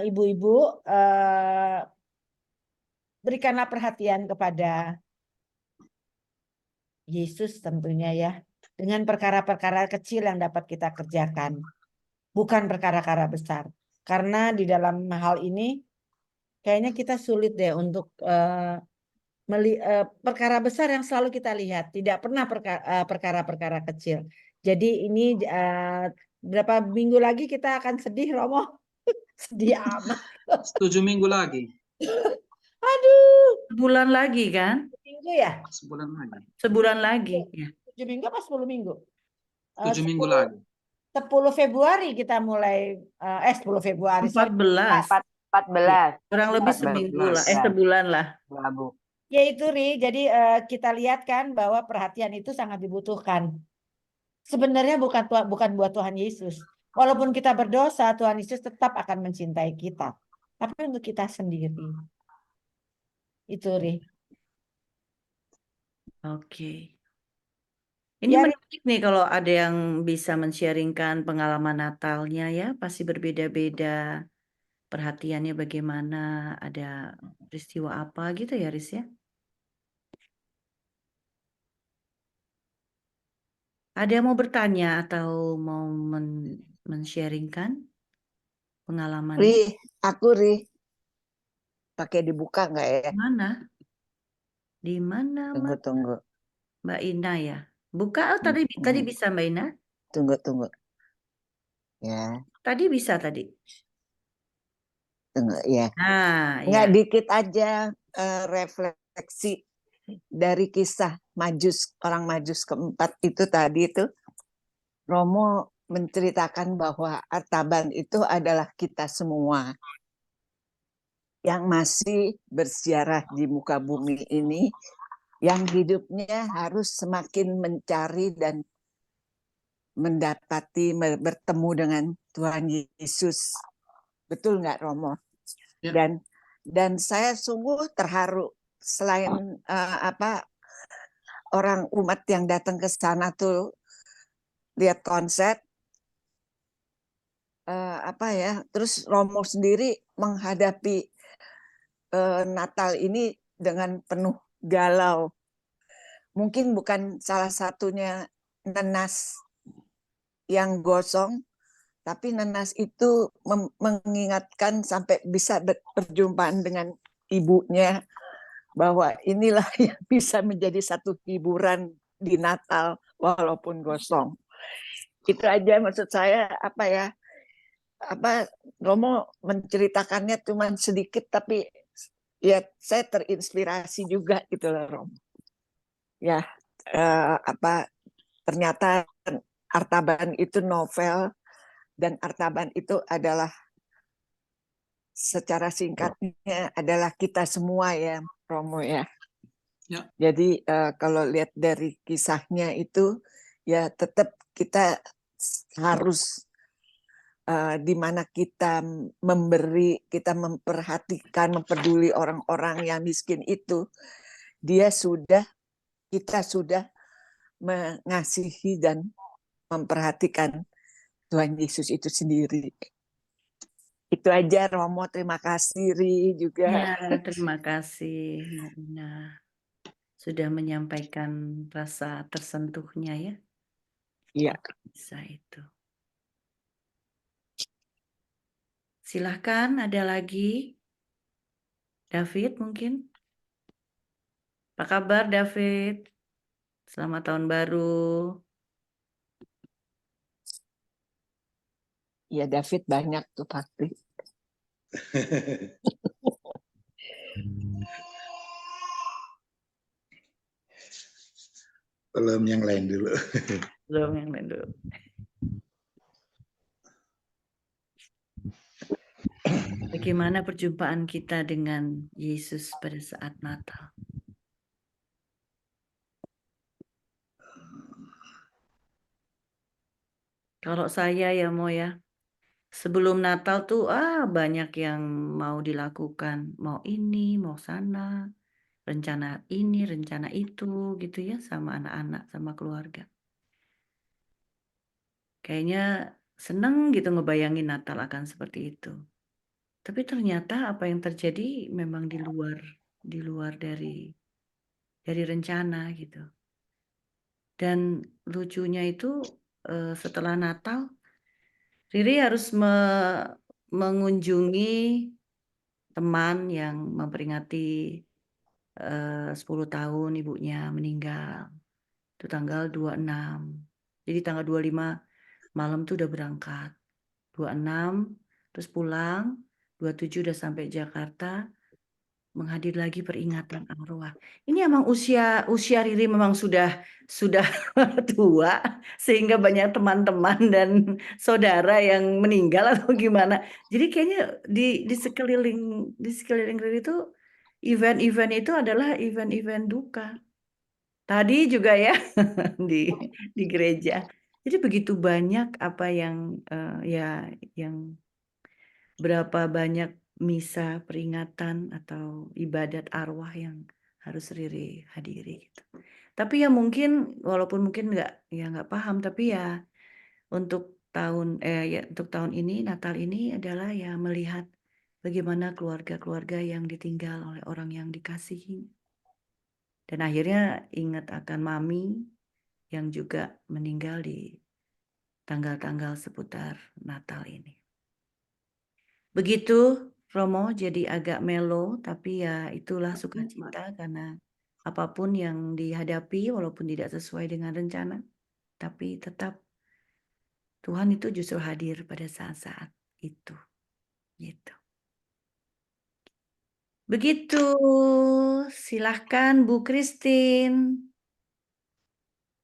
ibu-ibu, berikanlah perhatian kepada Yesus tentunya ya. Dengan perkara-perkara kecil yang dapat kita kerjakan. Bukan perkara-perkara besar. Karena di dalam hal ini kayaknya kita sulit deh untuk perkara besar yang selalu kita lihat. Tidak pernah perkara-perkara kecil. Jadi ini berapa minggu lagi kita akan sedih Romo. Sedih amat. 7 minggu lagi. Aduh. Sebulan lagi kan? Minggu ya? Sebulan lagi. Sebulan lagi. Ya. 7 minggu apa 10 minggu? 7 minggu lagi. 10 Februari kita mulai 10 Februari 14. 14. Kurang lebih 14. seminggu lah. Sebulan lah. Bu. Ya itu Ri, jadi kita lihat kan bahwa perhatian itu sangat dibutuhkan. Sebenarnya bukan buat Tuhan Yesus. Walaupun kita berdosa, Tuhan Yesus tetap akan mencintai kita. Tapi untuk kita sendiri. Itu Ri. Oke. Ini Ya, menarik nih kalau ada yang bisa men-sharingkan pengalaman Natalnya ya. Pasti berbeda-beda. Perhatiannya bagaimana, ada peristiwa apa gitu ya Riz ya. Ada yang mau bertanya atau mau men-sharingkan pengalamannya? Ri, pakai dibuka nggak ya? Mana? Di mana Tunggu. Mbak Ina ya? Buka, tadi bisa Mbak Ina? Tunggu. Ya, Tadi bisa tadi. tunggu ya. Nah, Nggak ya. dikit aja refleksi dari kisah orang Majus keempat itu tadi itu. Romo menceritakan bahwa Artaban itu adalah kita semua yang masih bersiarah di muka bumi ini, yang hidupnya harus semakin mencari dan mendapati bertemu dengan Tuhan Yesus. Betul nggak Romo? Ya. Dan saya sungguh terharu, selain orang umat yang datang ke sana tuh lihat konser, terus Romo sendiri menghadapi Natal ini dengan penuh galau. Mungkin bukan salah satunya nenas yang gosong, tapi nenas itu mengingatkan sampai bisa berjumpaan dengan ibunya, bahwa inilah yang bisa menjadi satu hiburan di Natal walaupun gosong. Itu aja maksud saya, Romo menceritakannya cuma sedikit, tapi ya saya terinspirasi juga gitu loh Romo. Ya, ternyata Artaban itu novel, dan Artaban itu adalah secara singkatnya adalah kita semua ya Romo ya. Ya. Jadi kalau lihat dari kisahnya itu ya tetap kita harus di mana kita memberi, kita memperhatikan, memperduli orang-orang yang miskin itu, kita sudah mengasihi dan memperhatikan Tuhan Yesus itu sendiri. Itu aja Romo, terima kasih Ri juga. Ya, terima kasih Mbak Ina sudah menyampaikan rasa tersentuhnya ya. Iya. Bisa itu. Silahkan, ada lagi? David mungkin? Apa kabar David? Selamat tahun baru. Ya David banyak tuh pasti. Belum, yang lain dulu. Belum yang lain dulu. Bagaimana perjumpaan kita dengan Yesus pada saat Natal? Kalau saya ya Mo ya, sebelum Natal tuh banyak yang mau dilakukan, mau ini, mau sana, rencana ini, rencana itu gitu ya sama anak-anak, sama keluarga. Kayaknya seneng gitu ngebayangin Natal akan seperti itu. Tapi ternyata apa yang terjadi memang di luar dari rencana gitu. Dan lucunya itu setelah Natal, Riri harus mengunjungi teman yang memperingati 10 tahun ibunya meninggal. Itu tanggal 26. Jadi tanggal 25 malam tuh udah berangkat. 26 terus pulang, 27 udah sampai Jakarta, menghadir lagi peringatan arwah. Ini emang usia Riri memang sudah tua sehingga banyak teman-teman dan saudara yang meninggal atau gimana. Jadi kayaknya di sekeliling Riri itu event-event itu adalah event-event duka. Tadi juga ya di gereja. Jadi begitu banyak apa yang yang berapa banyak misa peringatan atau ibadat arwah yang harus Riri hadiri gitu. Tapi ya mungkin walaupun mungkin nggak paham, tapi ya untuk untuk tahun ini Natal ini adalah ya melihat bagaimana keluarga-keluarga yang ditinggal oleh orang yang dikasihi. Dan akhirnya ingat akan Mami yang juga meninggal di tanggal-tanggal seputar Natal ini. Begitu Romo, jadi agak melo, tapi ya itulah sukacita karena apapun yang dihadapi walaupun tidak sesuai dengan rencana, tapi tetap Tuhan itu justru hadir pada saat-saat itu. Gitu. Begitu, silahkan Bu Christine.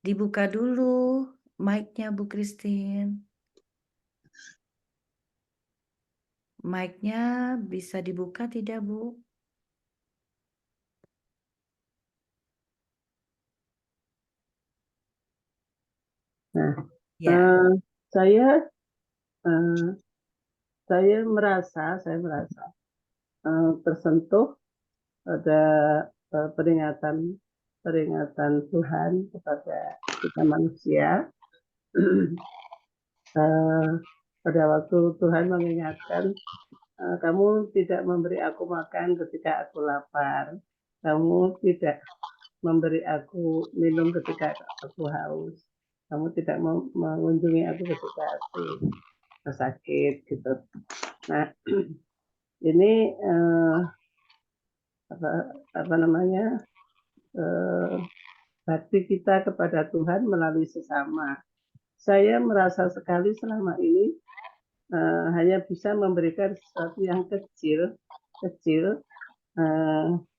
Dibuka dulu mic-nya Bu Christine. Mic-nya bisa dibuka tidak Bu? Nah, Ya. saya merasa tersentuh pada peringatan Tuhan kepada kita manusia. Pada waktu Tuhan mengingatkan, kamu tidak memberi aku makan ketika aku lapar, kamu tidak memberi aku minum ketika aku haus, kamu tidak mengunjungi aku ketika aku sakit gitu. Nah, ini bakti kita kepada Tuhan melalui sesama. Saya merasa sekali selama ini hanya bisa memberikan sesuatu yang kecil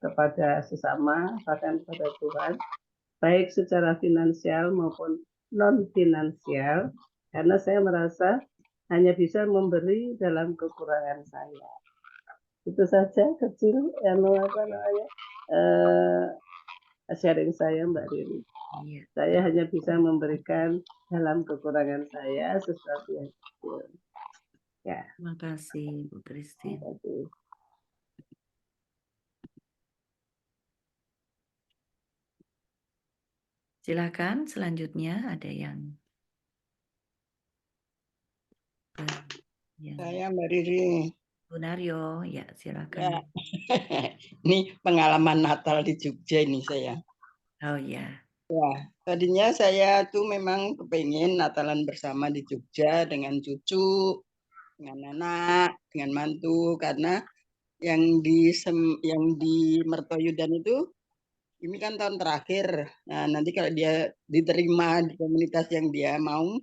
kepada sesama, bahkan kepada Tuhan, baik secara finansial maupun non finansial, karena saya merasa hanya bisa memberi dalam kekurangan saya. Itu saja kecil yang sharing saya Mbak Riri. Iya, Saya hanya bisa memberikan dalam kekurangan saya sesuatu yang kecil. Ya, terima kasih Bu Christine. terima kasih. Silakan selanjutnya ada yang Saya Mbak Riri. Bu Naryo, ya Ya, silakan. ini pengalaman Natal di Jogja ini saya. Oh ya, Ya, tadinya saya tuh memang kepengen Natalan bersama di Jogja dengan cucu, dengan anak, dengan mantu, karena yang di Mertoyudan itu ini kan tahun terakhir. Nah, nanti kalau dia diterima di komunitas yang dia mau,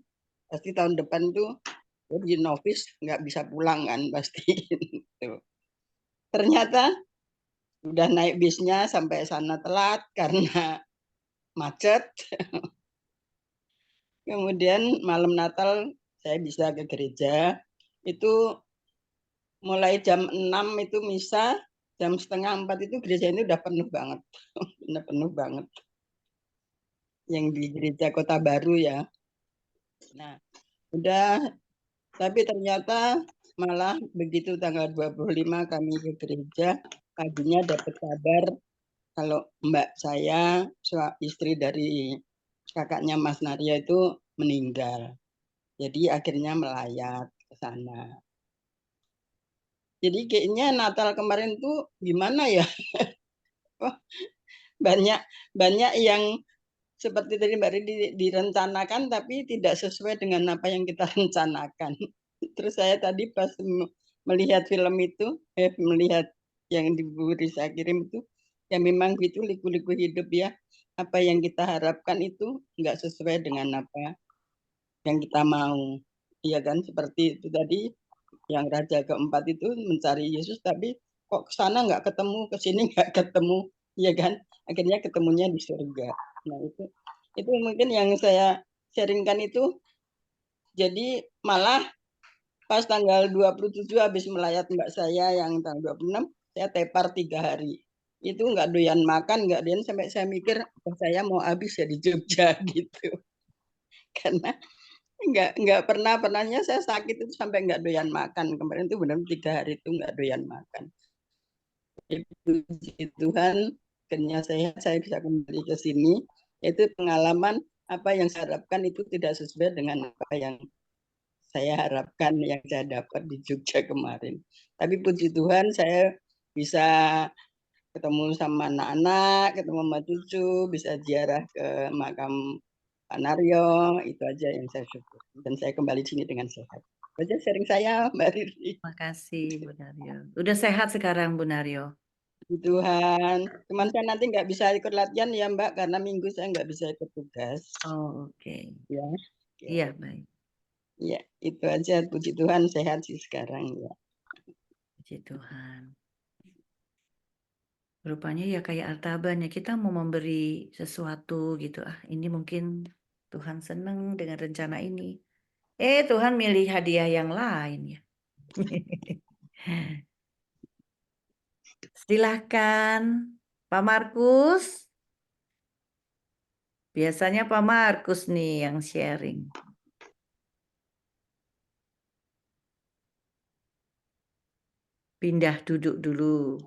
pasti tahun depan tuh di novice nggak bisa pulang kan pasti. Gitu. Ternyata udah naik bisnya sampai sana telat karena macet. Kemudian malam Natal saya bisa ke gereja. Itu mulai jam 6 itu misa, jam setengah 4 itu gereja ini udah penuh banget. Udah penuh banget. Yang di gereja Kota Baru ya. Nah, udah, tapi ternyata malah begitu tanggal 25 kami ke gereja, paginya dapat kabar kalau mbak saya, istri dari kakaknya Mas Narya itu meninggal. Jadi akhirnya melayat ke sana. Jadi kayaknya Natal kemarin tuh gimana ya? banyak banyak yang seperti tadi Mbak Ridi direncanakan tapi tidak sesuai dengan apa yang kita rencanakan. Terus saya tadi pas melihat film itu, melihat yang di Bu Risa kirim itu, ya memang gitu liku-liku hidup ya. Apa yang kita harapkan itu nggak sesuai dengan apa yang kita mau. Iya kan, seperti itu tadi yang Raja keempat itu mencari Yesus tapi kok ke sana nggak ketemu, ke sini nggak ketemu, iya kan? Akhirnya ketemunya di surga. Nah itu mungkin yang saya sharingkan itu. Jadi malah pas tanggal 27 habis melayat mbak saya yang tanggal 26, saya tepar 3 hari. Itu nggak doyan makan, nggak doyan sampai saya mikir saya mau habis ya di Jogja gitu. Karena nggak pernahnya saya sakit itu sampai nggak doyan makan. Kemarin itu benar 3 hari itu nggak doyan makan. Puji Tuhan, akhirnya saya bisa kembali ke sini. Itu pengalaman apa yang saya harapkan itu tidak sesuai dengan apa yang saya harapkan yang saya dapat di Jogja kemarin. Tapi puji Tuhan saya bisa ketemu sama anak-anak, ketemu sama cucu, bisa ziarah ke makam Pak Naryo, itu aja yang saya syukur. Dan saya kembali sini dengan sehat. Itu aja sharing saya, Mbak Riri. terima kasih Bu Naryo. Udah sehat sekarang Bu Naryo? Puji Tuhan. Cuman saya nanti nggak bisa ikut latihan ya Mbak, karena minggu saya nggak bisa ikut tugas. Oh oke. Ya, Iya baik. ya itu aja. Puji Tuhan sehat sih sekarang ya. Puji Tuhan. Rupanya ya kayak Artaban ya, kita mau memberi sesuatu gitu. Ah, ini mungkin Tuhan seneng dengan rencana ini. Tuhan milih hadiah yang lain ya. Silahkan Pak Markus. Biasanya Pak Markus nih yang sharing. Pindah duduk dulu.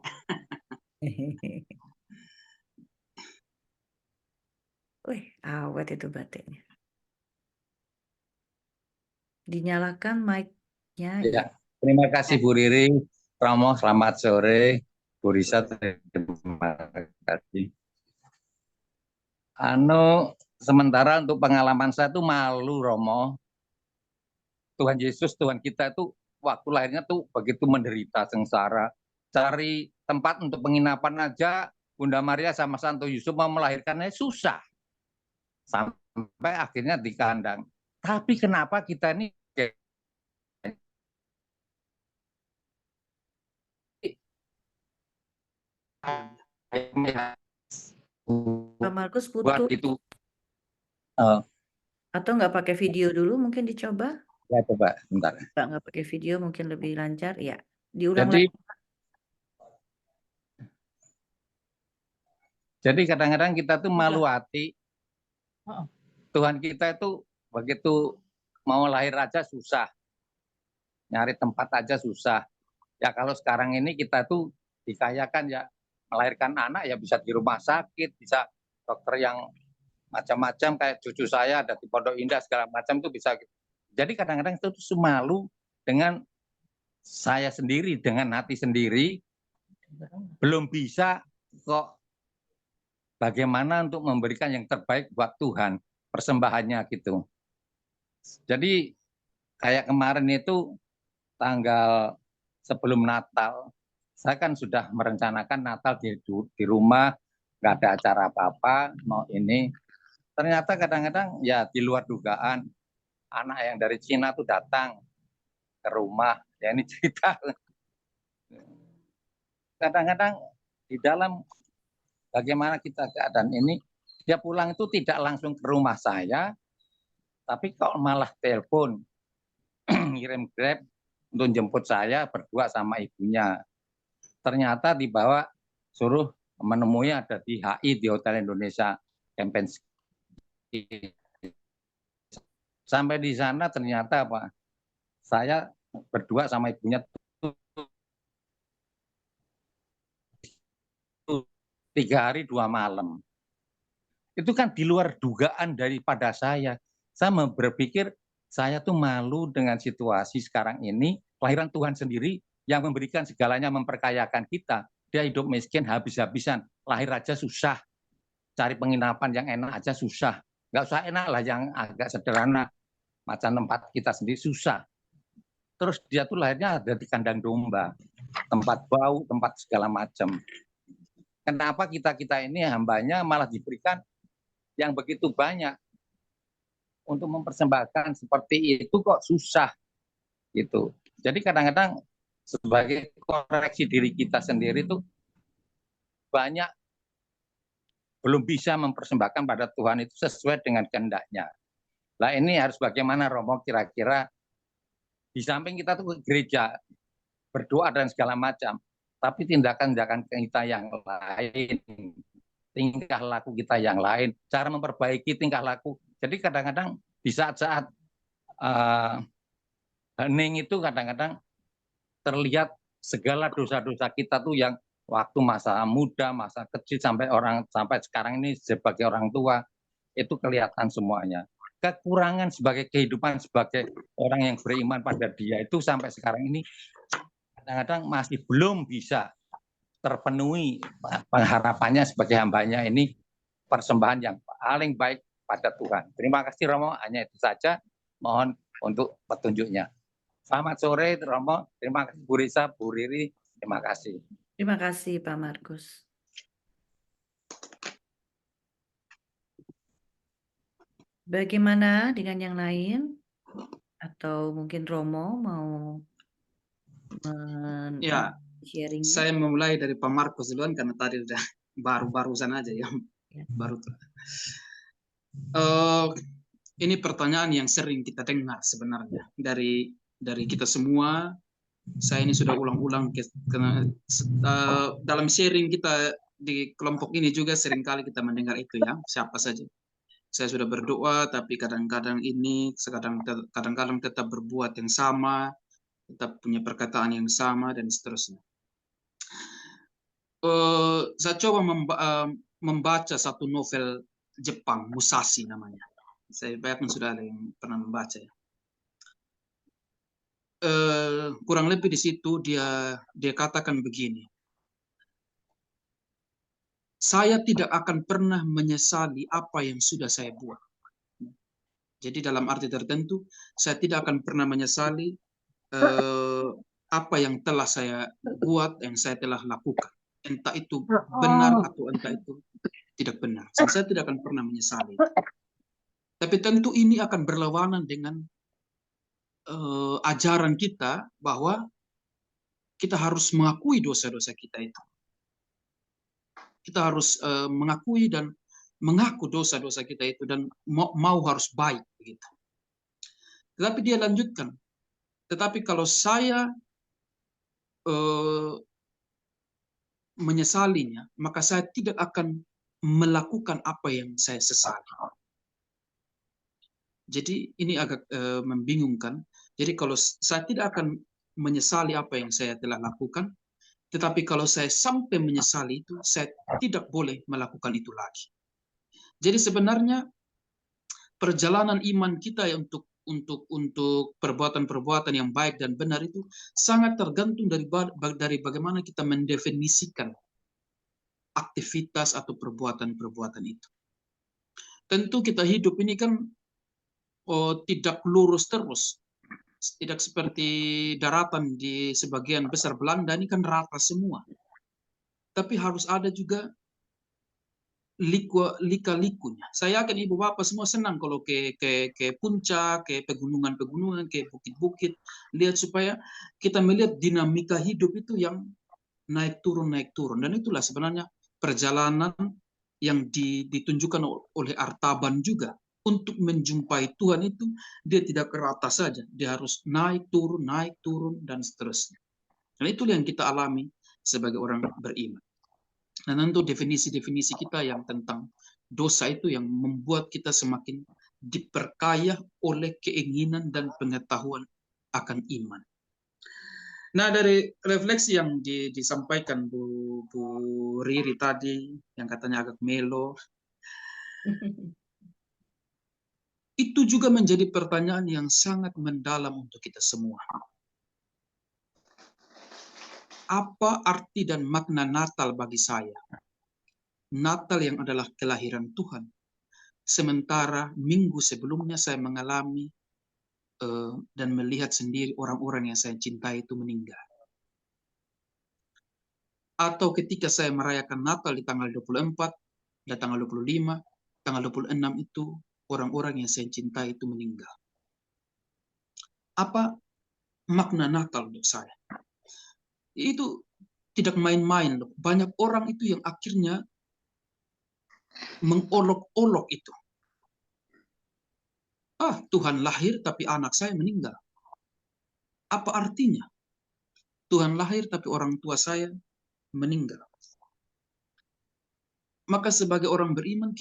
Wih, awet itu batiknya. Dinyalakan mic-nya. Ya, terima kasih Bu Riri, Romo, selamat sore. Bu Risa, terima kasih. Sementara untuk pengalaman saya tuh malu, Romo. Tuhan Yesus, Tuhan kita itu waktu lahirnya tuh begitu menderita, sengsara. Cari tempat untuk penginapan aja, Bunda Maria sama Santo Yusuf mau melahirkannya susah. Sampai akhirnya di kandang. Tapi kenapa kita ini Pak Markus buat putus itu atau nggak pakai video dulu mungkin dicoba? ya coba bentar. Nggak pakai video mungkin lebih lancar ya. Diulang Jadi lagi. kadang-kadang kita tuh malu hati Oh. Tuhan kita itu begitu mau lahir aja susah, nyari tempat aja susah. Ya kalau sekarang ini kita tuh dikayakan ya, melahirkan anak ya bisa di rumah sakit, bisa dokter yang macam-macam, kayak cucu saya ada di Pondok Indah segala macam itu bisa. Jadi kadang-kadang itu tuh malu dengan saya sendiri, dengan hati sendiri, belum bisa kok bagaimana untuk memberikan yang terbaik buat Tuhan, persembahannya gitu. Jadi kayak kemarin itu tanggal sebelum Natal, saya kan sudah merencanakan Natal di rumah, nggak ada acara apa-apa, mau ini. Ternyata kadang-kadang ya di luar dugaan, anak yang dari Cina tuh datang ke rumah, ya ini cerita. Kadang-kadang di dalam bagaimana kita keadaan ini, dia pulang itu tidak langsung ke rumah saya, tapi kok malah telepon, ngirim Grab untuk jemput saya berdua sama ibunya. Ternyata dibawa, suruh menemui ada di HI, di Hotel Indonesia Kempinski. Sampai di sana ternyata apa? Saya berdua sama ibunya 3 hari 2 malam. Itu kan di luar dugaan daripada saya. Saya berpikir saya tuh malu dengan situasi sekarang ini, kelahiran Tuhan sendiri yang memberikan segalanya, memperkayakan kita. Dia hidup miskin habis-habisan, lahir aja susah, cari penginapan yang enak aja susah. Nggak usah enak lah, yang agak sederhana, macam tempat kita sendiri susah. Terus dia tuh lahirnya ada di kandang domba, tempat bau, tempat segala macam. Kenapa kita ini hambanya malah diberikan yang begitu banyak untuk mempersembahkan seperti itu, kok susah gitu. Jadi kadang-kadang sebagai koreksi diri kita sendiri tuh banyak belum bisa mempersembahkan pada Tuhan itu sesuai dengan kehendaknya. Nah ini harus bagaimana Romo kira-kira, di samping kita tuh ke gereja berdoa dan segala macam, tapi tindakan-tindakan kita yang lain, tingkah laku kita yang lain, cara memperbaiki tingkah laku. Jadi kadang-kadang di saat-saat hening itu kadang-kadang terlihat segala dosa-dosa kita tuh yang waktu masa muda, masa kecil sampai sekarang ini sebagai orang tua, itu kelihatan semuanya. Kekurangan sebagai kehidupan sebagai orang yang beriman pada Dia itu sampai sekarang ini kadang-kadang masih belum bisa terpenuhi pengharapannya sebagai hambanya ini, persembahan yang paling baik pada Tuhan. Terima kasih Romo, hanya itu saja. Mohon untuk petunjuknya. Selamat sore Romo, terima kasih Bu Risa, Bu Riri, terima kasih. Terima kasih Pak Markus. Bagaimana dengan yang lain? Atau mungkin Romo mau Ya, sharing? saya memulai dari Pak Markus duluan karena tadi udah baru-barusan aja ya. Baru. Ini pertanyaan yang sering kita dengar sebenarnya dari kita semua. Saya ini sudah ulang-ulang dalam sharing kita di kelompok ini juga seringkali kita mendengar itu ya, siapa saja. Saya sudah berdoa, tapi kadang-kadang kadang-kadang tetap berbuat yang sama, tetap punya perkataan yang sama, dan seterusnya. Saya coba membaca satu novel Jepang, Musashi namanya. Saya bayangkan sudah ada yang pernah membaca ya. Kurang lebih di situ dia katakan begini. Saya tidak akan pernah menyesali apa yang sudah saya buat. Jadi dalam arti tertentu, saya tidak akan pernah menyesali apa yang telah saya buat, yang saya telah lakukan. Entah itu benar atau entah itu tidak benar. Saya tidak akan pernah menyesali. Tapi tentu ini akan berlawanan dengan ajaran kita bahwa kita harus mengakui dosa-dosa kita itu. Kita harus mengakui dan mengaku dosa-dosa kita itu dan mau harus baik begitu. Tetapi dia lanjutkan. Tetapi kalau saya menyesalinya, maka saya tidak akan melakukan apa yang saya sesali. Jadi ini agak membingungkan. Jadi kalau saya tidak akan menyesali apa yang saya telah lakukan, tetapi kalau saya sampai menyesali itu, saya tidak boleh melakukan itu lagi. Jadi sebenarnya perjalanan iman kita ya untuk perbuatan-perbuatan yang baik dan benar itu sangat tergantung dari bagaimana kita mendefinisikan aktivitas atau perbuatan-perbuatan itu. Tentu kita hidup ini kan tidak lurus terus. Tidak seperti daratan di sebagian besar Belanda ini kan rata semua. Tapi harus ada juga lika-likunya. Saya yakin ibu bapak semua senang kalau ke puncak, ke pegunungan-pegunungan, ke bukit-bukit, lihat supaya kita melihat dinamika hidup itu yang naik turun. Dan itulah sebenarnya perjalanan yang ditunjukkan oleh Artaban juga. Untuk menjumpai Tuhan itu, dia tidak ke atas saja. Dia harus naik turun, dan seterusnya. Dan itulah yang kita alami sebagai orang beriman. Dan tentu definisi-definisi kita yang tentang dosa itu yang membuat kita semakin diperkaya oleh keinginan dan pengetahuan akan iman. Nah, dari refleksi yang disampaikan Bu Riri tadi, yang katanya agak melo, itu juga menjadi pertanyaan yang sangat mendalam untuk kita semua. Apa arti dan makna Natal bagi saya? Natal yang adalah kelahiran Tuhan. Sementara minggu sebelumnya saya mengalami dan melihat sendiri orang-orang yang saya cintai itu meninggal. Atau ketika saya merayakan Natal di tanggal 24, dan tanggal 25, tanggal 26 itu orang-orang yang saya cintai itu meninggal. Apa makna Natal untuk saya? Itu tidak main-main. Banyak orang itu yang akhirnya mengolok-olok itu. Tuhan lahir tapi anak saya meninggal. Apa artinya? Tuhan lahir tapi orang tua saya meninggal. Maka sebagai orang beriman,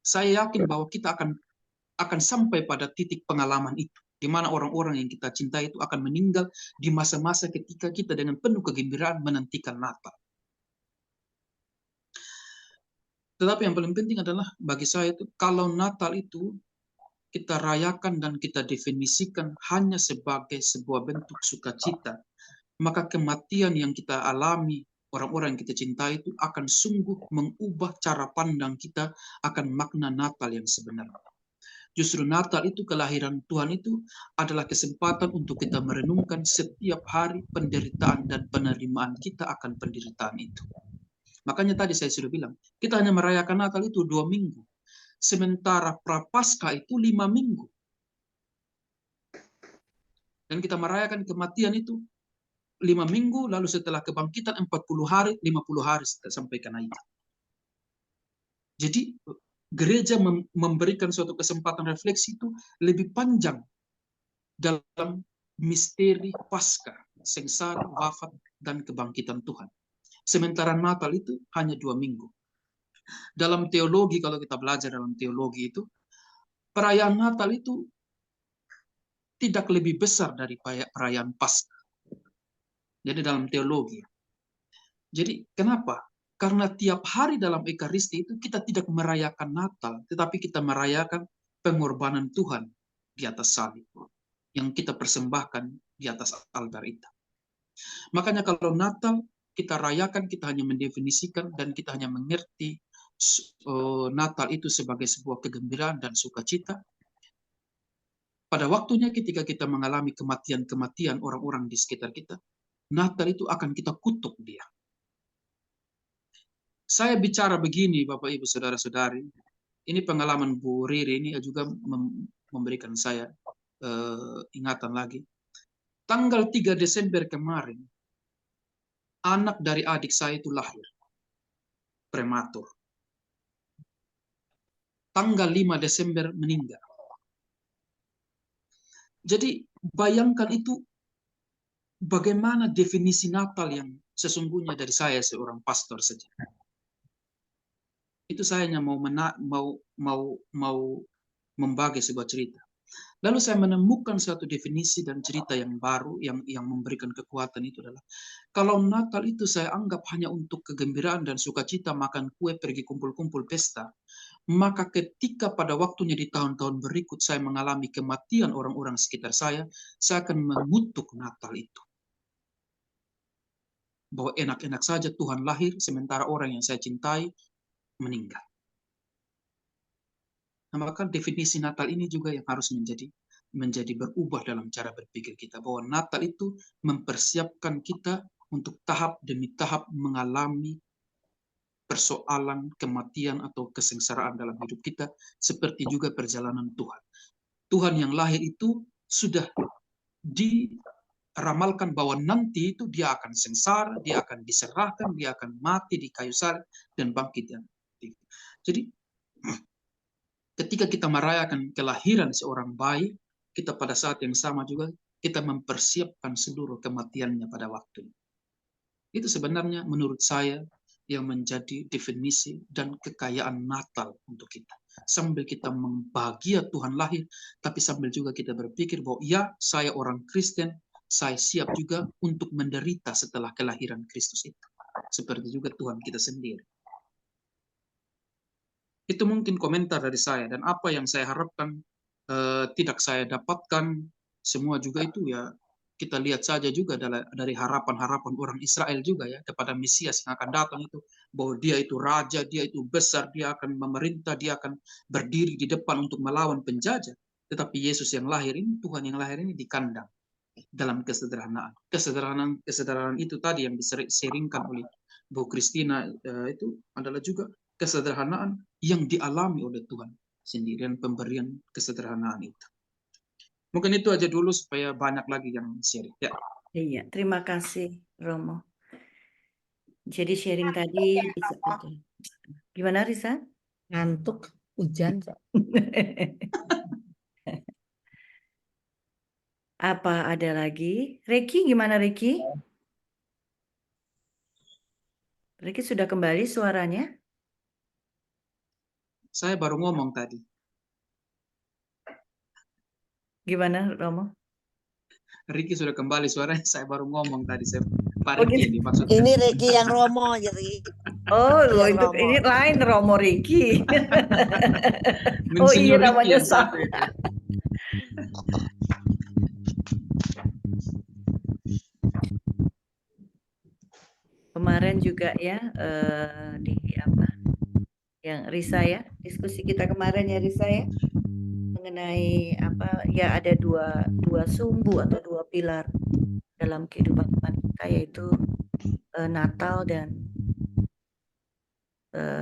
saya yakin bahwa kita akan sampai pada titik pengalaman itu, di mana orang-orang yang kita cintai itu akan meninggal di masa-masa ketika kita dengan penuh kegembiraan menantikan Natal. Tetapi yang paling penting adalah bagi saya itu, kalau Natal itu kita rayakan dan kita definisikan hanya sebagai sebuah bentuk sukacita, maka kematian yang kita alami, orang-orang yang kita cintai itu akan sungguh mengubah cara pandang kita akan makna Natal yang sebenarnya. Justru Natal itu, kelahiran Tuhan itu adalah kesempatan untuk kita merenungkan setiap hari penderitaan dan penerimaan kita akan penderitaan itu. Makanya tadi saya sudah bilang, kita hanya merayakan Natal itu 2 minggu. Sementara Prapaskah itu 5 minggu. Dan kita merayakan kematian itu 5 minggu, lalu setelah kebangkitan 40 hari, 50 hari sampai kenaikan. Jadi gereja memberikan suatu kesempatan refleksi itu lebih panjang dalam misteri Paskah, sengsara, wafat, dan kebangkitan Tuhan. Sementara Natal itu hanya 2 minggu. Dalam teologi, kalau kita belajar dalam teologi itu, perayaan Natal itu tidak lebih besar dari perayaan Paskah. Jadi dalam teologi. Jadi kenapa? Karena tiap hari dalam Ekaristi itu kita tidak merayakan Natal, tetapi kita merayakan pengorbanan Tuhan di atas salib yang kita persembahkan di atas altar itu. Makanya kalau Natal kita rayakan, kita hanya mendefinisikan dan kita hanya mengerti Natal itu sebagai sebuah kegembiraan dan sukacita. Pada waktunya ketika kita mengalami kematian-kematian orang-orang di sekitar kita, Natal itu akan kita kutuk dia. Saya bicara begini, Bapak Ibu Saudara-saudari, ini pengalaman Bu Riri ini juga memberikan saya ingatan lagi. Tanggal 3 Desember kemarin, anak dari adik saya itu lahir, prematur. Tanggal 5 Desember meninggal. Jadi bayangkan itu bagaimana definisi Natal yang sesungguhnya dari saya seorang pastor saja. Itu saya hanya mau membagi sebuah cerita. Lalu saya menemukan satu definisi dan cerita yang baru yang memberikan kekuatan itu adalah kalau Natal itu saya anggap hanya untuk kegembiraan dan sukacita, makan kue, pergi kumpul-kumpul pesta, maka ketika pada waktunya di tahun-tahun berikut saya mengalami kematian orang-orang sekitar saya akan mengutuk Natal itu. Bahwa enak-enak saja Tuhan lahir, sementara orang yang saya cintai meninggal. Nah, maka definisi Natal ini juga yang harus menjadi berubah dalam cara berpikir kita, bahwa Natal itu mempersiapkan kita untuk tahap demi tahap mengalami persoalan kematian atau kesengsaraan dalam hidup kita, seperti juga perjalanan Tuhan. Tuhan yang lahir itu sudah diramalkan bahwa nanti itu dia akan sengsara, dia akan diserahkan, dia akan mati di kayu salib dan bangkit. Jadi ketika kita merayakan kelahiran seorang bayi, kita pada saat yang sama juga kita mempersiapkan seluruh kematiannya pada waktunya. Itu sebenarnya menurut saya yang menjadi definisi dan kekayaan Natal untuk kita. Sambil kita membahagia Tuhan lahir, tapi sambil juga kita berpikir bahwa ya, saya orang Kristen, saya siap juga untuk menderita setelah kelahiran Kristus itu. Seperti juga Tuhan kita sendiri. Itu mungkin komentar dari saya, dan apa yang saya harapkan tidak saya dapatkan semua juga itu ya kita lihat saja juga dari harapan-harapan orang Israel juga ya kepada Mesias yang akan datang itu, bahwa dia itu raja, dia itu besar, dia akan memerintah, dia akan berdiri di depan untuk melawan penjajah. Tetapi Yesus yang lahir ini, Tuhan yang lahir ini di kandang dalam kesederhanaan. Kesederhanaan itu tadi yang diseringkan oleh Bu Christina itu adalah juga kesederhanaan yang dialami oleh Tuhan sendiri dan pemberian kesederhanaan itu. Mungkin itu aja dulu supaya banyak lagi yang sharing. Ya. Iya, terima kasih Romo. Jadi sharing tadi bisa aja. Gimana Risa? Ngantuk, hujan. Apa ada lagi? Reki gimana Reki? Reki sudah kembali suaranya? Saya baru ngomong tadi. Gimana Romo? Riki sudah kembali suaranya, saya baru ngomong tadi. Pak Oh, Riki gitu. ini maksudnya. Ini Reki yang Romo, jadi. Oh, Yang itu Romo. ini lain Romo Riki. Oh Mensinyur iya Riki namanya yang sama. satu itu. Kemarin juga ya di apa? Yang Risa ya, diskusi kita kemarin ya Risa ya, mengenai apa ya, ada dua sumbu atau dua pilar dalam kehidupan iman kita, yaitu Natal dan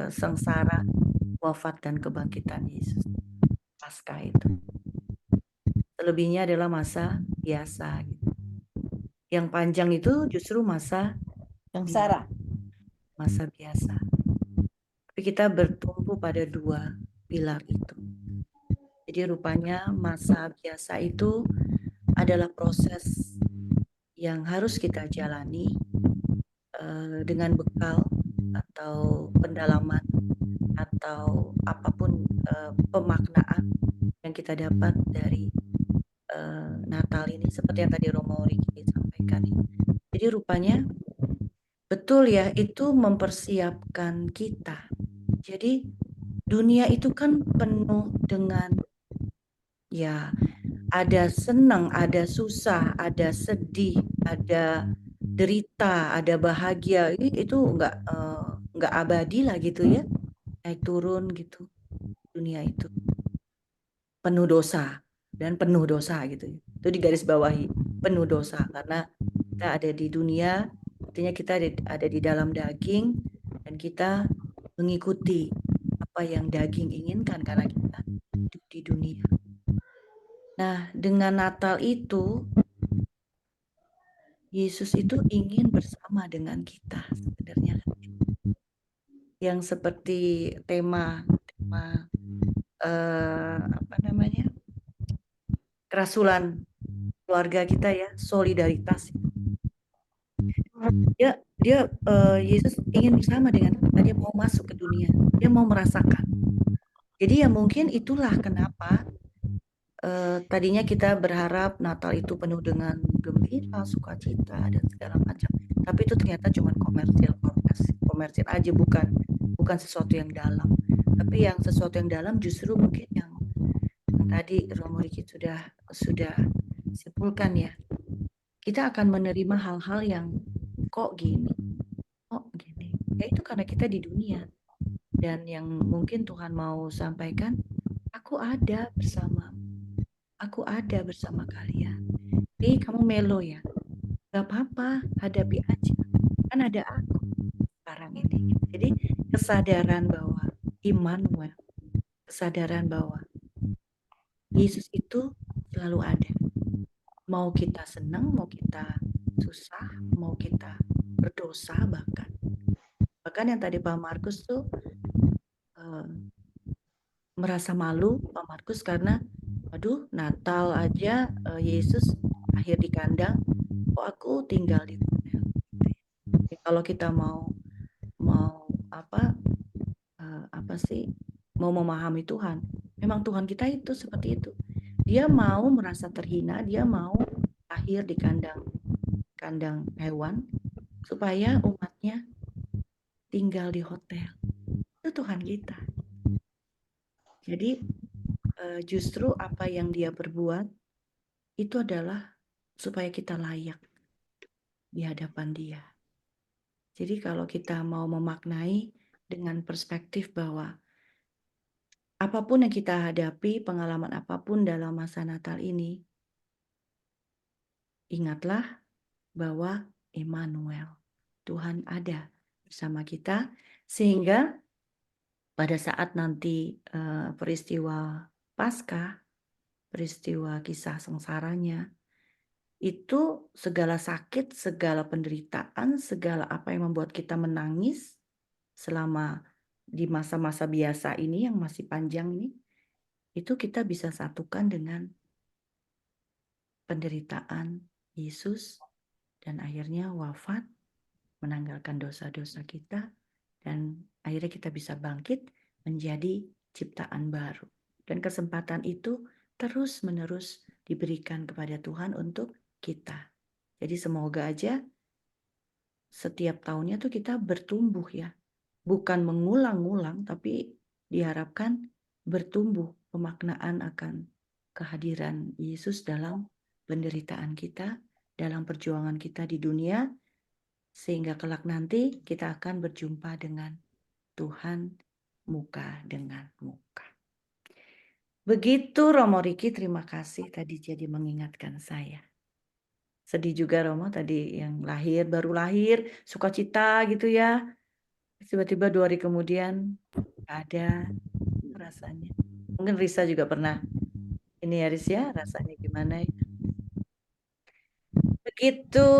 sengsara, wafat dan kebangkitan Yesus, Paskah itu. Selebihnya adalah masa biasa gitu. Yang panjang itu justru masa Sengsara. masa biasa. Tapi kita bertumpu pada dua pilar itu. Jadi rupanya masa biasa itu adalah proses yang harus kita jalani dengan bekal atau pendalaman atau apapun pemaknaan yang kita dapat dari Natal ini, seperti yang tadi Romo Riki sampaikan. Jadi rupanya betul ya, itu mempersiapkan kita. Jadi dunia itu kan penuh dengan ya, ada senang, ada susah, ada sedih, ada derita, ada bahagia. Itu nggak abadi lah gitu ya, naik turun gitu. Dunia itu penuh dosa dan penuh dosa gitu. Itu digaris bawahi, penuh dosa, karena kita ada di dunia, artinya kita ada di dalam daging dan kita mengikuti apa yang daging inginkan karena kita hidup di dunia. Nah, dengan Natal itu Yesus itu ingin bersama dengan kita sebenarnya. Yang seperti tema apa namanya? Kerasulan keluarga kita ya, solidaritas. Yesus ingin bersama dengan kita, dia mau masuk ke dunia, dia mau merasakan Jadi ya mungkin itulah kenapa tadinya kita berharap Natal itu penuh dengan gembira, sukacita, dan segala macam. Tapi itu ternyata cuma komersil aja, bukan sesuatu yang dalam. Tapi yang sesuatu yang dalam justru mungkin yang tadi Romo Riki sudah simpulkan ya. Kita akan menerima hal-hal yang kok gini. Ya itu karena kita di dunia. Dan yang mungkin Tuhan mau sampaikan, aku ada bersamamu. Aku ada bersama kalian. Nih kamu melo ya. Gak apa-apa, hadapi aja. Kan ada aku sekarang ini. Jadi kesadaran bahwa Immanuel, kesadaran bahwa Yesus itu selalu ada. Mau kita senang, mau kita susah, mau kita berdosa bahkan. Bahkan yang tadi Pak Markus tuh merasa malu Pak Markus karena aduh Natal aja Yesus lahir di kandang, kok aku tinggal di hotel. Kalau kita mau mau memahami Tuhan, memang Tuhan kita itu seperti itu. Dia mau merasa terhina, dia mau lahir di kandang hewan supaya umatnya tinggal di hotel. Itu Tuhan kita. Jadi justru apa yang dia perbuat itu adalah supaya kita layak di hadapan dia. Jadi kalau kita mau memaknai dengan perspektif bahwa apapun yang kita hadapi, pengalaman apapun dalam masa Natal ini, ingatlah bahwa Immanuel, Tuhan ada bersama kita, sehingga pada saat nanti peristiwa Paskah, peristiwa kisah sengsaranya, itu segala sakit, segala penderitaan, segala apa yang membuat kita menangis selama di masa-masa biasa ini yang masih panjang ini, itu kita bisa satukan dengan penderitaan Yesus dan akhirnya wafat, menanggalkan dosa-dosa kita, dan akhirnya kita bisa bangkit menjadi ciptaan baru. Dan kesempatan itu terus-menerus diberikan kepada Tuhan untuk kita. Jadi semoga aja setiap tahunnya tuh kita bertumbuh ya. Bukan mengulang-ulang, tapi diharapkan bertumbuh pemaknaan akan kehadiran Yesus dalam penderitaan kita, dalam perjuangan kita di dunia, sehingga kelak nanti kita akan berjumpa dengan Tuhan muka dengan muka. Begitu Romo Riki, terima kasih tadi jadi mengingatkan saya. Sedih juga Romo tadi yang baru lahir, sukacita gitu ya. Tiba-tiba 2 hari kemudian ada rasanya. Mungkin Risa juga pernah ini ya Riz ya, rasanya gimana ya. Begitu.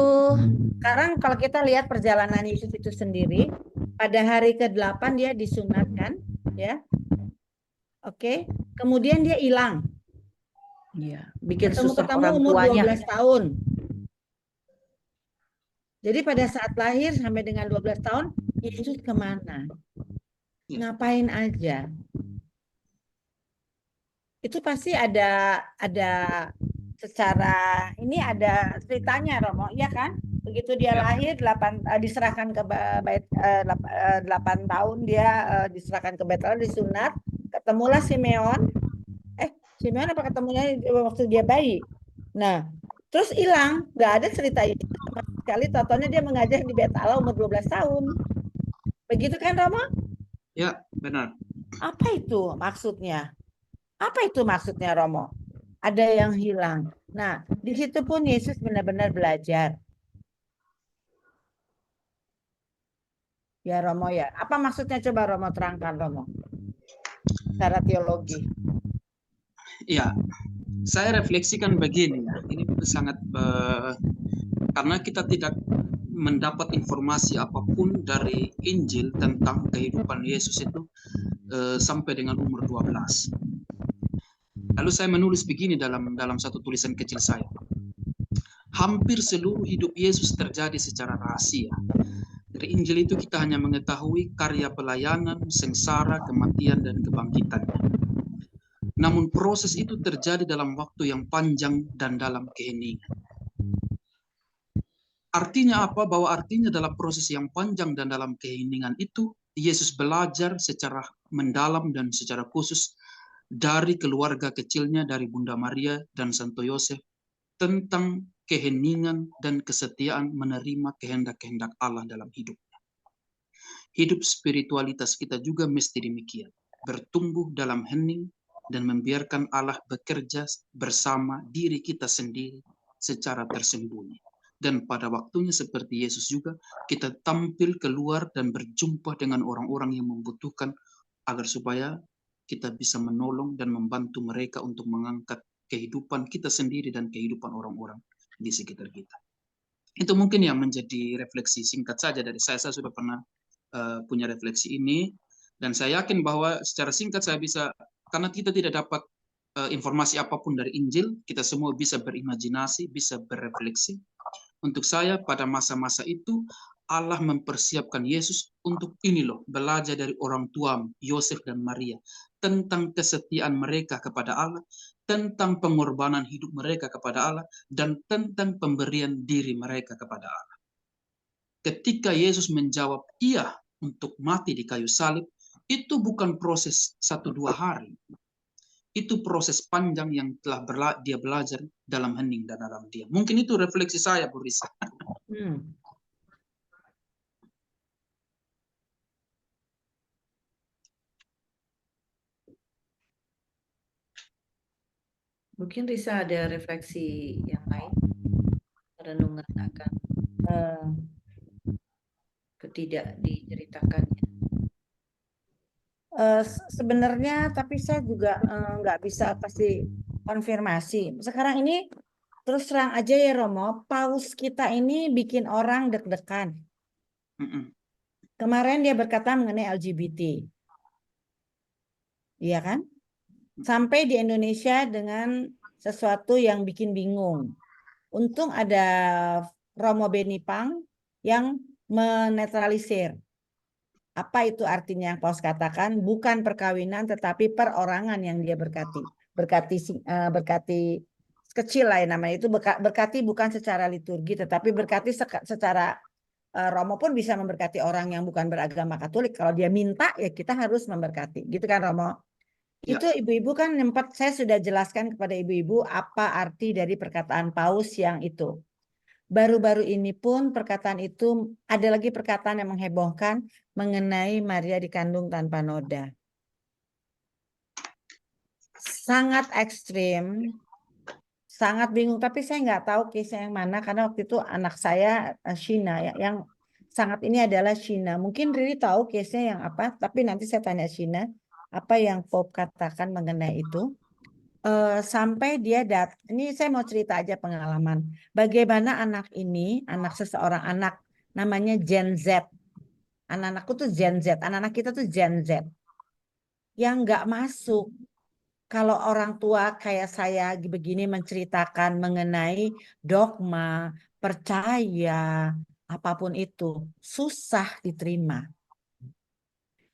Sekarang kalau kita lihat perjalanan Yesus itu sendiri, pada hari ke-8 dia disunatkan, ya. Oke, kemudian dia hilang. Iya, bikin Ketemu susah orang umur tuanya. 12 tahun. Jadi pada saat lahir sampai dengan 12 tahun, Yesus kemana? Ngapain aja? Itu pasti ada secara ini ada ceritanya Romo, iya kan? Begitu dia lahir diserahkan ke 8 tahun dia diserahkan ke Betel, disunat, ketemulah Simeon. Simeon apa ketemunya waktu dia bayi. Nah, terus hilang, nggak ada cerita itu sama sekali. Totalnya dia mengajar di Betala umur 12 tahun. Begitu kan Romo? Ya, benar. Apa itu maksudnya? Apa itu maksudnya Romo? Ada yang hilang. Nah, di situ pun Yesus benar-benar belajar. Ya Romo ya. Apa maksudnya coba Romo terangkan Romo? Secara teologi. Iya, saya refleksikan begini ya. Ini sangat karena kita tidak mendapat informasi apapun dari Injil tentang kehidupan Yesus itu sampai dengan umur 12. Lalu saya menulis begini dalam satu tulisan kecil saya. Hampir seluruh hidup Yesus terjadi secara rahasia. Dari Injil itu kita hanya mengetahui karya pelayanan, sengsara, kematian, dan kebangkitannya. Namun proses itu terjadi dalam waktu yang panjang dan dalam keheningan. Artinya apa? Bahwa artinya dalam proses yang panjang dan dalam keheningan itu, Yesus belajar secara mendalam dan secara khusus dari keluarga kecilnya, dari Bunda Maria dan Santo Yosef, tentang keheningan dan kesetiaan menerima kehendak-kehendak Allah dalam hidup. Hidup spiritualitas kita juga mesti demikian, bertumbuh dalam hening dan membiarkan Allah bekerja bersama diri kita sendiri secara tersembunyi. Dan pada waktunya seperti Yesus juga, kita tampil keluar dan berjumpa dengan orang-orang yang membutuhkan, agar supaya kita bisa menolong dan membantu mereka untuk mengangkat kehidupan kita sendiri dan kehidupan orang-orang di sekitar kita. Itu mungkin yang menjadi refleksi singkat saja dari saya. Saya sudah pernah punya refleksi ini, dan saya yakin bahwa secara singkat saya bisa, karena kita tidak dapat informasi apapun dari Injil, kita semua bisa berimajinasi, bisa berefleksi. Untuk saya pada masa-masa itu Allah mempersiapkan Yesus untuk ini loh, belajar dari orang tua Yosef dan Maria tentang kesetiaan mereka kepada Allah, tentang pengorbanan hidup mereka kepada Allah, dan tentang pemberian diri mereka kepada Allah. Ketika Yesus menjawab iya untuk mati di kayu salib, itu bukan proses 1-2 hari. Itu proses panjang yang telah dia belajar dalam hening dan dalam diam. Mungkin itu refleksi saya, Bu Risa. Mungkin Risa ada refleksi yang lain, renungan akan ketidak diceritakannya. Sebenarnya, tapi saya juga nggak bisa kasih konfirmasi. Sekarang ini terus terang aja ya Romo, paus kita ini bikin orang deg-degan. Kemarin dia berkata mengenai LGBT, iya kan? Sampai di Indonesia dengan sesuatu yang bikin bingung. Untung ada Romo Benipang yang menetralisir. Apa itu artinya yang Paus katakan? Bukan perkawinan tetapi perorangan yang dia berkati. Berkati kecil lah ya namanya itu, berkati bukan secara liturgi tetapi berkati secara Romo pun bisa memberkati orang yang bukan beragama Katolik. Kalau dia minta ya kita harus memberkati. Gitu kan Romo? Ya. Itu ibu-ibu kan saya sudah jelaskan kepada ibu-ibu apa arti dari perkataan Paus yang itu. Baru-baru ini pun perkataan itu, ada lagi perkataan yang menghebohkan mengenai Maria dikandung tanpa noda. Sangat ekstrim, sangat bingung. Tapi saya nggak tahu case-nya yang mana, karena waktu itu anak saya, Shina, yang sangat ini adalah Shina. Mungkin Riri tahu case-nya yang apa, tapi nanti saya tanya Shina, apa yang Pope katakan mengenai itu. Sampai dia ini saya mau cerita aja pengalaman bagaimana anak ini, seseorang anak namanya Gen Z, anak-anakku tuh Gen Z, anak-anak kita tuh Gen Z yang nggak masuk kalau orang tua kayak saya begini menceritakan mengenai dogma, percaya, apapun itu susah diterima.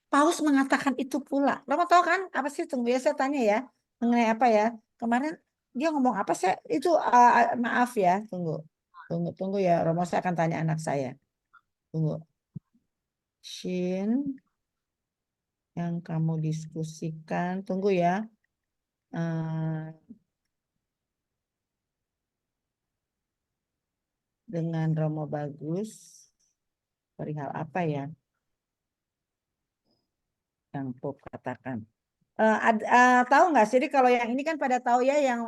Paus mengatakan itu pula. Lo tahu kan apa sih? Tunggu ya, saya tanya ya. Mengenai apa ya? Kemarin dia ngomong apa sih? Itu maaf ya, tunggu ya. Romo, saya akan tanya anak saya. Tunggu. Shin, yang kamu diskusikan. Tunggu ya. Dengan Romo Bagus. Perihal apa ya? Yang Pop katakan. Tahu nggak sih? Jadi kalau yang ini kan pada tahu ya yang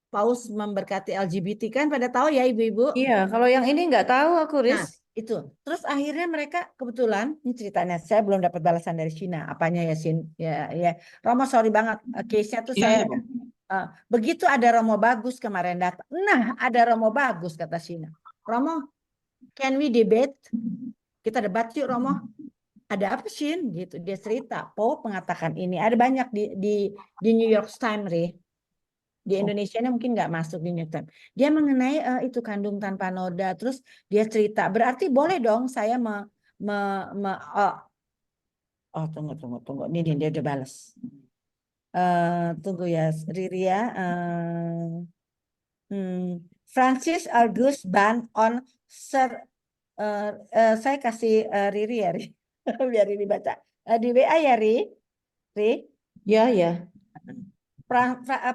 Paus memberkati LGBT kan pada tahu ya ibu-ibu? Iya, kalau yang ini nggak tahu aku, Riz. Nah, itu. Terus akhirnya mereka kebetulan, ini ceritanya saya belum dapat balasan dari Cina. Apanya ya, Sin? Ya, Romo sorry banget. Case-nya tuh saya begitu ada Romo Bagus kemarin datang. Nah, ada Romo Bagus kata Cina. Romo, can we debate? Kita debat yuk Romo. Ada apa Shin? Gitu dia cerita. Pope mengatakan ini. Ada banyak di New York Times, Ri. Di Indonesia mungkin nggak masuk di New Time. Dia mengenai itu kandung tanpa noda. Terus dia cerita. Berarti boleh dong saya tunggu. Ini dia udah balas. Tunggu ya, Riri ya. Francis August ban on saya kasih Riri ya, Ri. Biar Riri baca. Di WA ya, Ri. Ya, ya.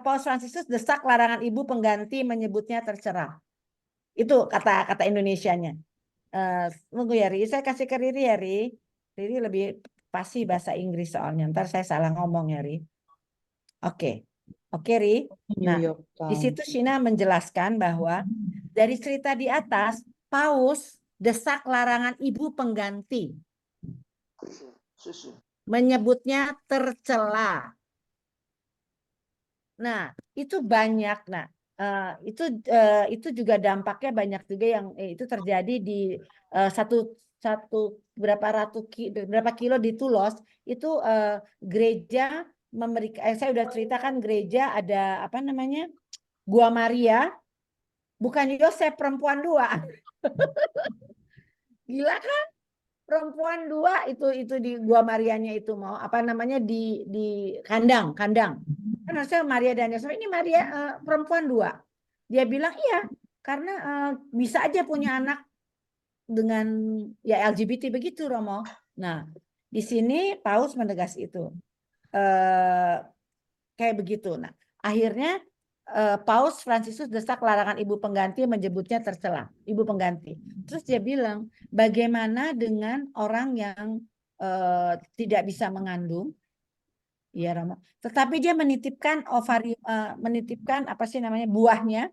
Paus Fransiskus desak larangan ibu pengganti menyebutnya tercela. Itu kata Indonesianya. Tunggu ya, Ri. Saya kasih ke Riri ya, Ri. Riri lebih pasti bahasa Inggris soalnya. Ntar saya salah ngomong ya, Ri. Oke, Ri. Nah, di situ Shina menjelaskan bahwa dari cerita di atas, Paus desak larangan ibu pengganti. Menyebutnya tercela. Nah, itu banyak. Nah, itu juga dampaknya banyak juga yang itu terjadi di berapa kilo di Tulos itu gereja memberikan. Saya udah ceritakan gereja ada apa namanya Gua Maria, bukan Yosef perempuan 2. Gila kan? Perempuan 2 itu di Gua Marianya itu mau apa namanya di kandang. Kan harusnya Maria dan Yosef, ini Maria perempuan 2. Dia bilang iya karena bisa aja punya anak dengan ya LGBT begitu, Romo. Nah, di sini Paus menegas itu kayak begitu. Nah, akhirnya Paus Fransiskus desak larangan ibu pengganti, menyebutnya tercela, ibu pengganti. Terus dia bilang, bagaimana dengan orang yang tidak bisa mengandung? Iya, Romo. Tetapi dia menitipkan menitipkan apa sih namanya buahnya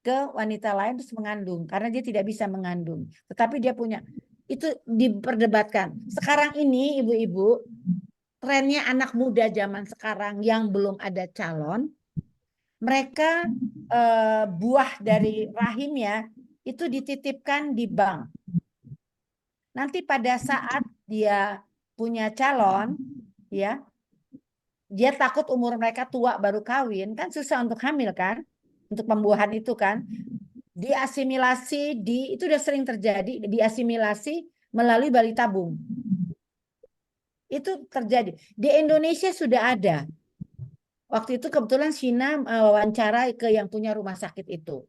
ke wanita lain terus mengandung karena dia tidak bisa mengandung. Tetapi dia punya, itu diperdebatkan. Sekarang ini ibu-ibu, trennya anak muda zaman sekarang yang belum ada calon, mereka buah dari rahimnya itu dititipkan di bank. Nanti pada saat dia punya calon, ya, dia takut umur mereka tua baru kawin, kan susah untuk hamil kan, untuk pembuahan itu kan, diasimilasi itu udah sering terjadi, diasimilasi melalui bayi tabung. Itu terjadi di Indonesia sudah ada. Waktu itu kebetulan Shina wawancara ke yang punya rumah sakit itu.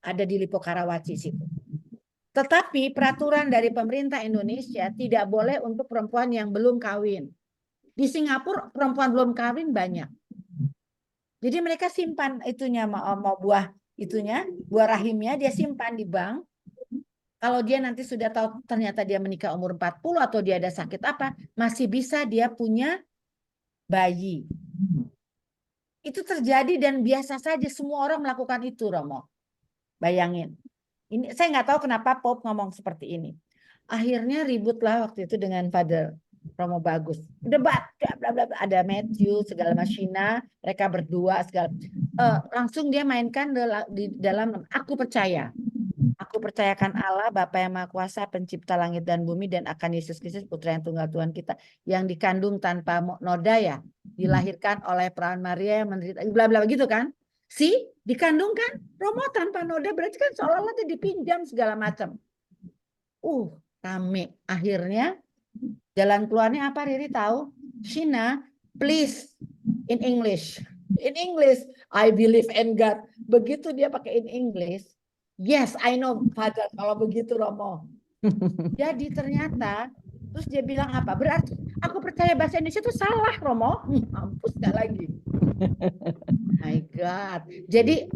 Ada di Lipo Karawaci situ. Tetapi peraturan dari pemerintah Indonesia tidak boleh untuk perempuan yang belum kawin. Di Singapura perempuan belum kawin banyak. Jadi mereka simpan itunya mau buah itunya, buah rahimnya dia simpan di bank. Kalau dia nanti sudah tahu ternyata dia menikah umur 40 atau dia ada sakit apa, masih bisa dia punya bayi. Itu terjadi dan biasa saja semua orang melakukan itu, Romo. Bayangin. Ini saya nggak tahu kenapa Pope ngomong seperti ini. Akhirnya ributlah waktu itu dengan Father Romo Bagus. Debat, bla bla bla, ada Matthew segala Shina, mereka berdua segala. Langsung dia mainkan di dalam aku percaya. Aku percayakan Allah Bapa yang Maha Kuasa, pencipta langit dan bumi, dan akan Yesus Kristus Putra yang tunggal Tuhan kita, yang dikandung tanpa noda ya, dilahirkan oleh perawan Maria yang menderita, bla bla gitu kan? Dikandung kan? Romo tanpa noda berarti kan seolah-olah dia dipinjam segala macam. Rame. Akhirnya jalan keluarnya apa, Riri tahu? Shina, please in English. In English, I believe in God. Begitu dia pakai in English. Yes, I know, Father, kalau begitu, Romo. Jadi ternyata, terus dia bilang apa? Berarti aku percaya bahasa Indonesia itu salah, Romo. Mampus gak lagi. My God. Jadi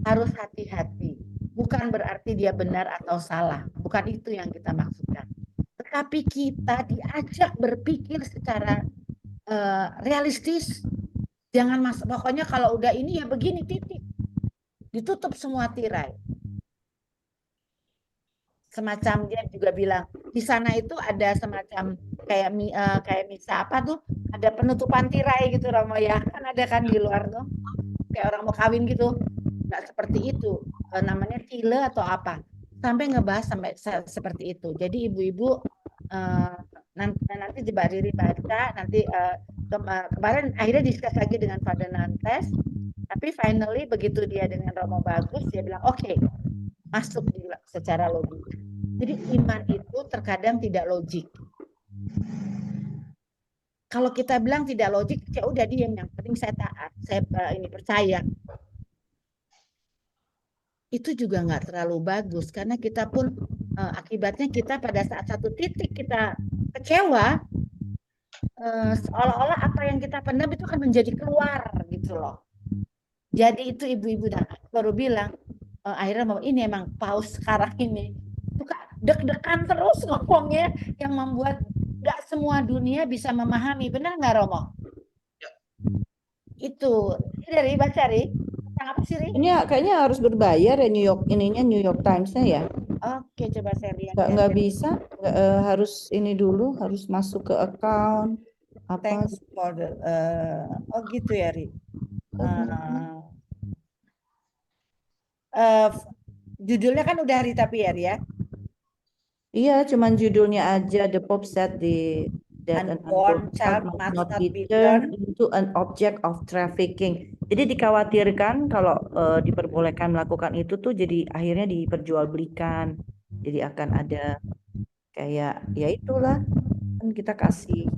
harus hati-hati. Bukan berarti dia benar atau salah. Bukan itu yang kita maksudkan. Tetapi kita diajak berpikir secara realistis. Jangan pokoknya kalau udah ini ya begini, titik. Ditutup semua tirai. Semacam dia juga bilang di sana itu ada semacam kayak misa apa tuh, ada penutupan tirai gitu, Romo ya, kan ada kan di luar tuh kayak orang mau kawin gitu. Nggak seperti itu, namanya tile atau apa, sampai ngebahas sampai seperti itu. Jadi ibu-ibu nanti coba Riri baca nanti kemarin akhirnya diskus lagi dengan Father Nantes. Tapi finally begitu dia dengan Romo bagus, dia bilang oke, masuk secara logik. Jadi iman itu terkadang tidak logik. Kalau kita bilang tidak logik, ya udah diam, yang penting saya taat, saya ini percaya. Itu juga nggak terlalu bagus karena kita pun akibatnya kita pada saat satu titik kita kecewa, seolah-olah apa yang kita pendam itu akan menjadi keluar gitu loh. Jadi itu ibu-ibu baru bilang akhirnya ini emang paus sekarang ini suka deg-degan terus ngomongnya yang membuat nggak semua dunia bisa memahami. Benar nggak Romo? Ya. Itu dari baca Ri. Tentang apa sih Ri? Ini kayaknya harus berbayar ya New York Times-nya ya. Oke, coba saya lihat. Nggak bisa, harus ini dulu, harus masuk ke account apa. Thanks for the, oh gitu ya Ri. Judulnya kan udah Ri tapi ya. Iya, cuman judulnya aja The Pope said that an Unborn child must not be turned into an object of trafficking. Jadi dikhawatirkan kalau diperbolehkan melakukan itu tuh jadi akhirnya diperjualbelikan. Jadi akan ada kayak ya itulah kan kita kasih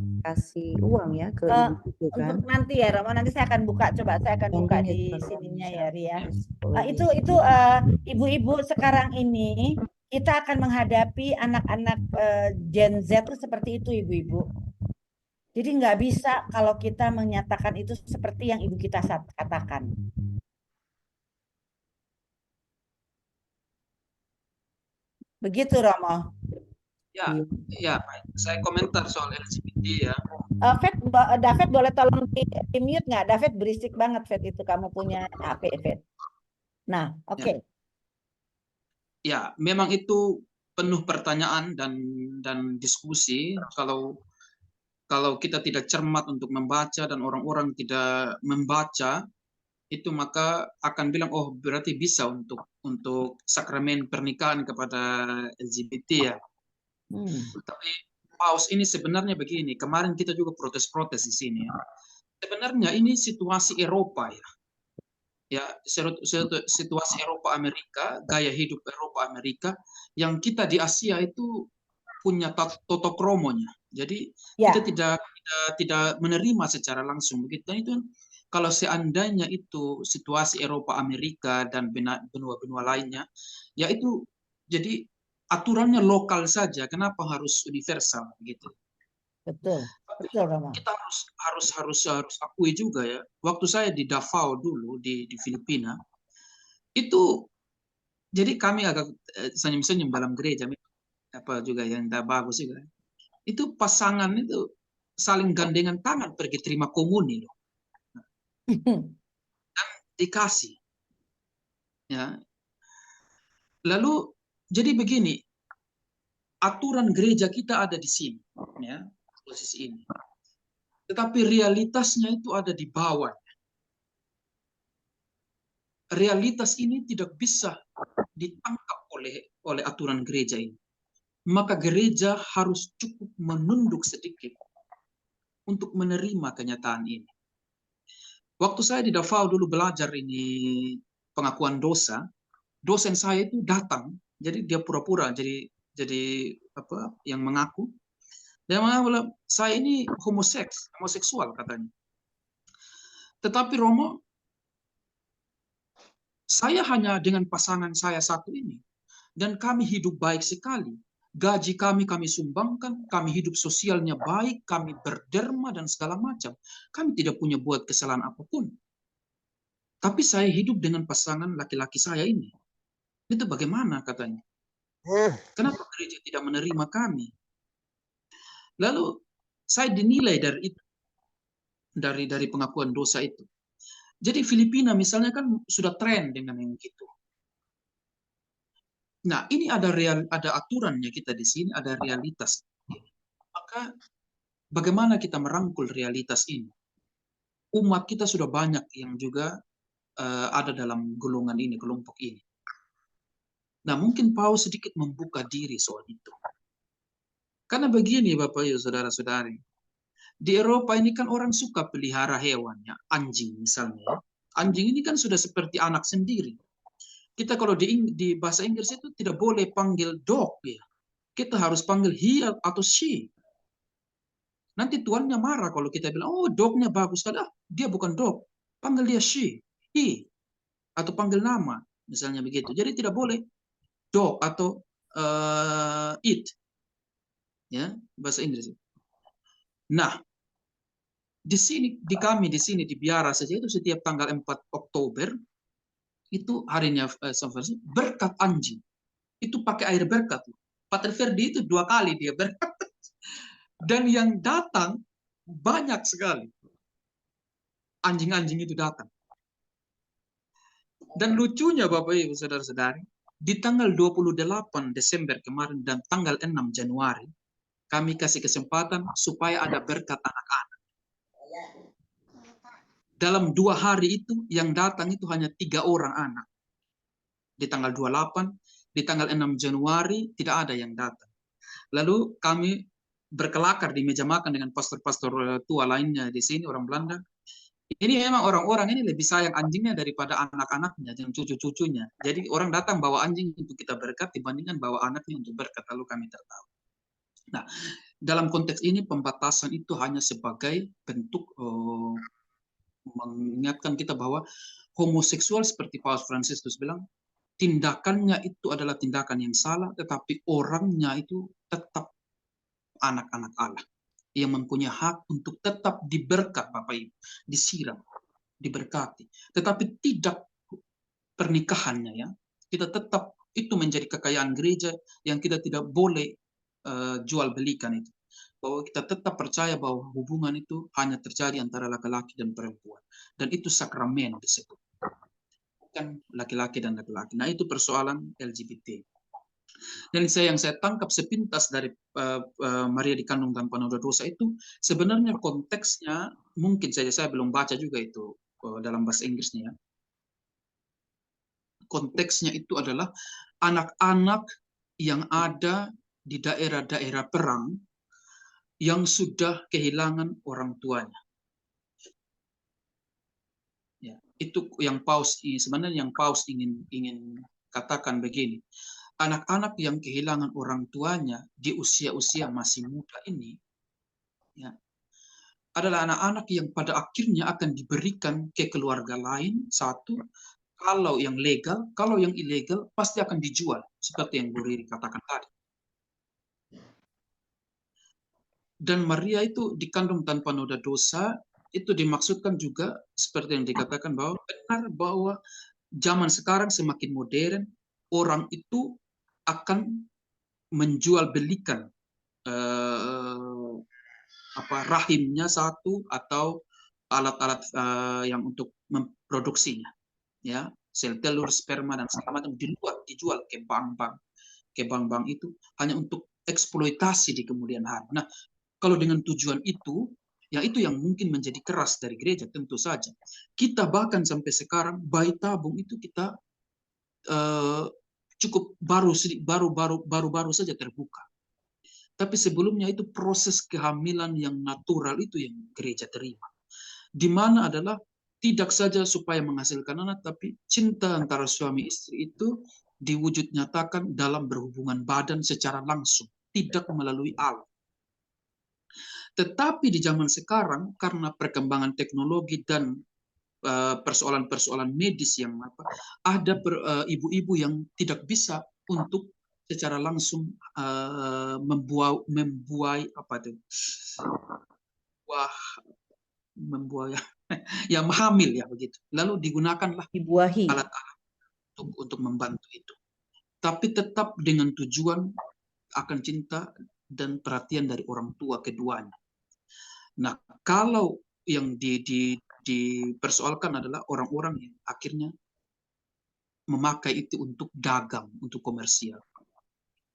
uang ya ke ibu itu kan. Untuk nanti ya Romo, nanti saya akan buka, coba saya akan buka di sininya ya Ria. Itu ibu-ibu sekarang ini kita akan menghadapi anak-anak Gen Z itu seperti itu ibu-ibu. Jadi nggak bisa kalau kita menyatakan itu seperti yang ibu kita katakan. Begitu Romo. Ya, saya komentar soal LGBT ya. David boleh tolong di mute nggak? David berisik banget, Fed itu kamu punya HP, Fed. Nah, oke. Ya, memang itu penuh pertanyaan dan diskusi. Kalau kita tidak cermat untuk membaca dan orang-orang tidak membaca, itu maka akan bilang oh berarti bisa untuk sakramen pernikahan kepada LGBT ya. Tapi paus ini sebenarnya begini, kemarin kita juga protes-protes di sini. Sebenarnya ini situasi Eropa ya. Ya, situasi Eropa Amerika, gaya hidup Eropa Amerika, yang kita di Asia itu punya toto kromonya. Jadi kita tidak menerima secara langsung begitu. Dan itu kalau seandainya itu situasi Eropa Amerika dan benua-benua lainnya, ya itu jadi aturannya lokal saja. Kenapa harus universal gitu? Betul. Betul, Romo. Kita harus akui juga ya. Waktu saya di Davao dulu di Filipina, itu jadi kami agak senyum-senyum dalam gereja apa juga yang tidak bagus juga. Itu pasangan itu saling gandengan tangan pergi terima komuni loh. Dan dikasih. Ya. Lalu jadi begini, aturan gereja kita ada di sini, ya, posisi ini. Tetapi realitasnya itu ada di bawah. Realitas ini tidak bisa ditangkap oleh aturan gereja ini. Maka gereja harus cukup menunduk sedikit untuk menerima kenyataan ini. Waktu saya di Davao dulu belajar ini pengakuan dosa, dosen saya itu datang, jadi dia pura-pura jadi apa yang mengaku. Dia mengaku saya ini homoseksual katanya. Tetapi Romo, saya hanya dengan pasangan saya satu ini dan kami hidup baik sekali. Gaji kami sumbangkan, kami hidup sosialnya baik, kami berderma dan segala macam. Kami tidak punya buat kesalahan apapun. Tapi saya hidup dengan pasangan laki-laki saya ini. Itu bagaimana katanya? Kenapa gereja tidak menerima kami? Lalu saya dinilai dari itu, dari pengakuan dosa itu. Jadi Filipina misalnya kan sudah tren dengan yang gitu. Nah, ini ada aturannya kita di sini, ada realitas. Maka bagaimana kita merangkul realitas ini? Umat kita sudah banyak yang juga ada dalam golongan ini, kelompok ini. Nah, mungkin Paus sedikit membuka diri soal itu. Karena begini Bapak Ibu Saudara-saudari, di Eropa ini kan orang suka pelihara hewan, ya, anjing misalnya. Anjing ini kan sudah seperti anak sendiri. Kita kalau di bahasa Inggris itu tidak boleh panggil dog ya. Kita harus panggil he atau she. Nanti tuannya marah kalau kita bilang, oh dognya bagus sekali. Ah, dia bukan dog. Panggil dia she, he, atau panggil nama. Misalnya begitu. Jadi tidak boleh dog atau it. Ya, bahasa Inggris. Nah, di kami di sini di Biara saja itu setiap tanggal 4 Oktober itu harinya San Francisco berkat anjing. Itu pakai air berkat. Pater Ferdi itu 2 kali dia berkat. Dan yang datang banyak sekali. Anjing-anjing itu datang. Dan lucunya Bapak Ibu Saudara-saudari, di tanggal 28 Desember kemarin dan tanggal 6 Januari, kami kasih kesempatan supaya ada berkat anak-anak. Dalam 2 hari itu, yang datang itu hanya 3 orang anak. Di tanggal 28, di tanggal 6 Januari, tidak ada yang datang. Lalu kami berkelakar di meja makan dengan pastor-pastor tua lainnya di sini, orang Belanda. Ini memang orang-orang ini lebih sayang anjingnya daripada anak-anaknya dan cucu-cucunya. Jadi orang datang bawa anjing untuk kita berkat dibandingkan bawa anaknya untuk berkat. Lalu kami tertawa. Nah, dalam konteks ini pembatasan itu hanya sebagai bentuk mengingatkan kita bahwa homoseksual seperti Paus Fransiskus bilang, tindakannya itu adalah tindakan yang salah, tetapi orangnya itu tetap anak-anak Allah yang mempunyai hak untuk tetap diberkat Bapak Ibu, disiram, diberkati. Tetapi tidak pernikahannya ya. Kita tetap itu menjadi kekayaan gereja yang kita tidak boleh jual belikan itu. Bahwa kita tetap percaya bahwa hubungan itu hanya terjadi antara laki-laki dan perempuan. Dan itu sakramen disebut. Bukan laki-laki dan laki-laki. Nah itu persoalan LGBT. Dan yang saya tangkap sepintas dari Maria dikandung tanpa noda dosa itu sebenarnya konteksnya mungkin saja saya belum baca juga itu dalam bahasa Inggrisnya. Konteksnya itu adalah anak-anak yang ada di daerah-daerah perang yang sudah kehilangan orang tuanya. Ya, itu yang Paus sebenarnya yang Paus ingin katakan begini. Anak-anak yang kehilangan orang tuanya di usia-usia masih muda ini ya, adalah anak-anak yang pada akhirnya akan diberikan ke keluarga lain, satu, kalau yang legal, kalau yang ilegal pasti akan dijual, seperti yang Bu Riri katakan tadi. Dan Maria itu dikandung tanpa noda dosa, itu dimaksudkan juga seperti yang dikatakan bahwa benar bahwa zaman sekarang semakin modern, orang itu akan menjual belikan rahimnya satu atau alat-alat yang untuk memproduksinya, ya sel telur, sperma dan segala macam dijual ke bank-bank itu hanya untuk eksploitasi di kemudian hari. Nah, kalau dengan tujuan itu, ya itu yang mungkin menjadi keras dari gereja tentu saja. Kita bahkan sampai sekarang bayi tabung itu kita cukup baru saja terbuka. Tapi sebelumnya itu proses kehamilan yang natural itu yang gereja terima. Di mana adalah tidak saja supaya menghasilkan anak, tapi cinta antara suami istri itu diwujud nyatakan dalam berhubungan badan secara langsung, tidak melalui alat. Tetapi di zaman sekarang, karena perkembangan teknologi dan persoalan-persoalan medis yang ada ibu-ibu yang tidak bisa untuk secara langsung membuai yang hamil ya begitu. Lalu digunakanlah Dibuahi. alat-alat untuk membantu itu. Tapi tetap dengan tujuan akan cinta dan perhatian dari orang tua keduanya. Nah, kalau yang dipersoalkan adalah orang-orang yang akhirnya memakai itu untuk dagang, untuk komersial.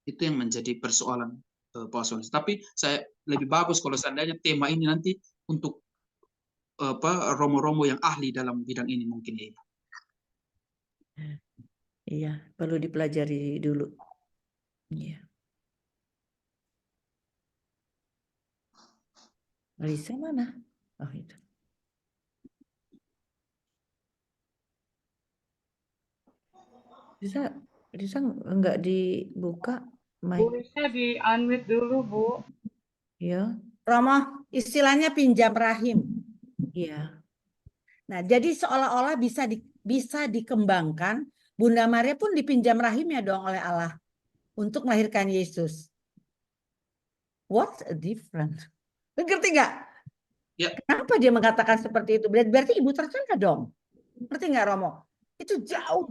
Itu yang menjadi persoalan Paus. Tapi saya lebih bagus kalau seandainya tema ini nanti untuk romo-romo yang ahli dalam bidang ini mungkin ya. Iya, perlu dipelajari dulu. Iya. Lisa mana? Oh itu. Bisa nggak dibuka mic? Bu Lisa di unmute dulu, Bu. Ya, Romo, istilahnya pinjam rahim. iya. Nah, jadi seolah-olah bisa dikembangkan. Bunda Maria pun dipinjam rahimnya dong oleh Allah untuk melahirkan Yesus. What's a difference? Ngerti nggak? Ya. Kenapa dia mengatakan seperti itu? Berarti ibu tercela dong. Ngerti nggak Romo? Itu jauh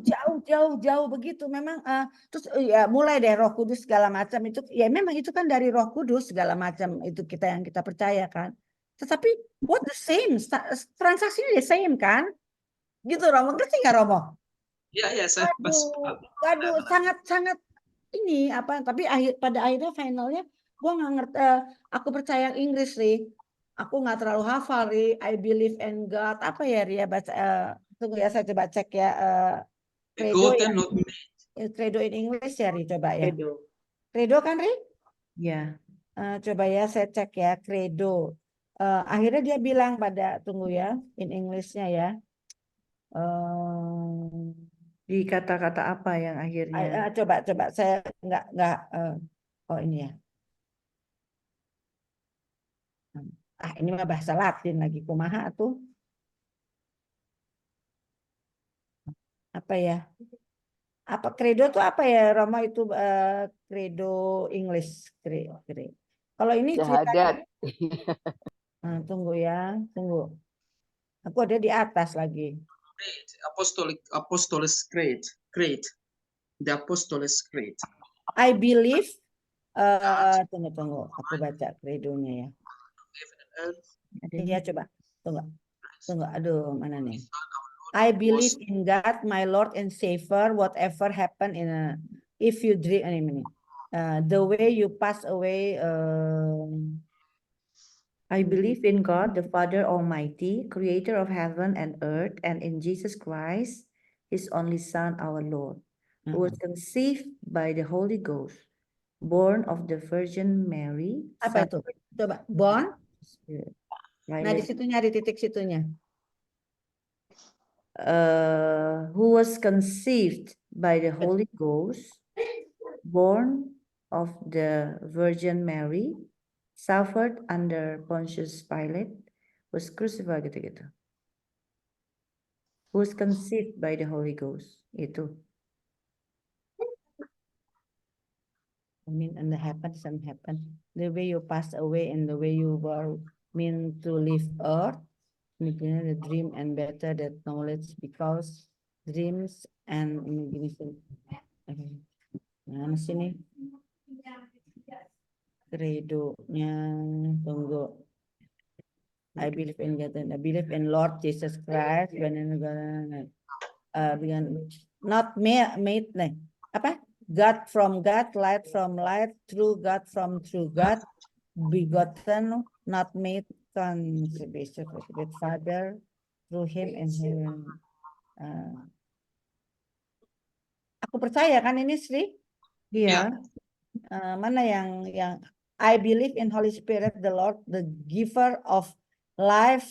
begitu. Memang terus ya mulai deh Roh Kudus segala macam itu. Ya memang itu kan dari Roh Kudus segala macam itu yang kita percaya kan. Tetapi what the same? Transaksinya the same kan? Gitu Romo. Ngerti nggak Romo? Ya, saya Waduh, sangat ini apa? Tapi pada akhirnya finalnya, gue nggak ngerti. Aku percaya Inggris sih. Aku nggak terlalu hafal ri. I believe in God. Apa ya Ria baca? Tunggu ya, saya coba cek ya. Credo ya. Credo in English ya Ri, coba ya. Credo kan Ri? Ya. Coba ya, saya cek ya. Credo. Akhirnya dia bilang tunggu ya, in Englishnya ya. Di kata-kata apa yang akhirnya? Coba saya nggak oh ini ya. Ini mah bahasa Latin lagi, kumaha tuh. Apa ya? Apa credo tuh apa ya Roma itu credo English Kalau ini ceritanya tunggu ya, tunggu. Aku ada di atas lagi. Apostles Creed. The Apostles Creed. I believe tunggu. Aku baca credonya ya. Iya coba. Tunggu. Aduh, mana nih? I believe in God, my Lord and Savior, whatever happen if you dream the way you pass away. I believe in God, the Father Almighty, creator of heaven and earth, and in Jesus Christ, his only Son, our Lord, who was conceived by the Holy Ghost, born of the Virgin Mary. Apa itu? Coba, born. Nah, di situ nyari titik situnya. Who was conceived by the Holy Ghost, born of the Virgin Mary, suffered under Pontius Pilate, was crucified gitu-gitu. Who was conceived by the Holy Ghost, itu. And the happen, the way you pass away and the way you were meant to leave earth, the dream and better that knowledge, because dreams and imagination. Nah, sini credo-nya, tunggu. I believe in God and I believe in Lord Jesus Christ. Not made apa? God from God, light from light, true God from true God, begotten, not made, conceived with Father, through Him and Him. Aku percaya kan ini Sri? Iya. Mana yang I believe in Holy Spirit, the Lord, the giver of life,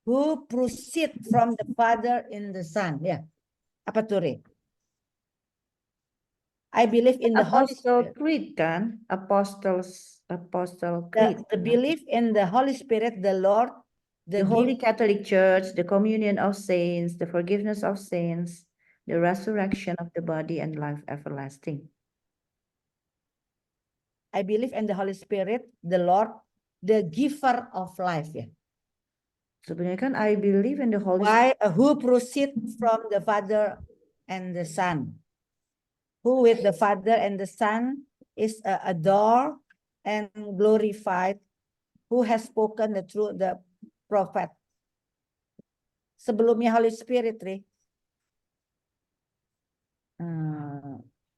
who proceed from the Father in the Son. Ya, apa tuh Ri? I believe in the Apostle Creed kan? Apostle Creed. The belief in the Holy Spirit, the Lord, the Holy Catholic Church, the communion of saints, the forgiveness of sins, the resurrection of the body, and life everlasting. I believe in the Holy Spirit, the Lord, the giver of life. Ya. Sebenarnya kan I believe in the Holy Spirit. Who proceed from the Father and the Son. Who with the Father and the Son is adored and glorified. Who has spoken the truth, the prophet. Sebelumnya Holy Spirit, Ri.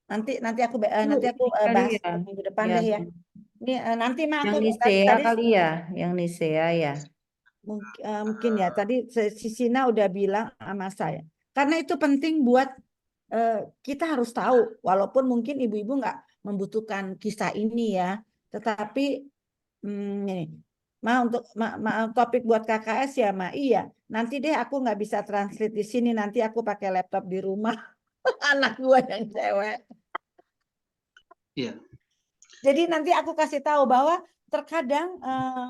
Nanti aku bahas minggu depan deh ya. Ini nanti mah aku tadi kali ya, yang Nisea ya. Mungkin ya tadi si Sina udah bilang sama saya. Karena itu penting buat kita harus tahu, walaupun mungkin ibu-ibu nggak membutuhkan kisah ini ya, tetapi ini untuk topik buat KKS ya, Ma. Iya. Nanti deh aku nggak bisa translate di sini. Nanti aku pakai laptop di rumah. Anak gua yang cewek. Iya. Jadi nanti aku kasih tahu bahwa terkadang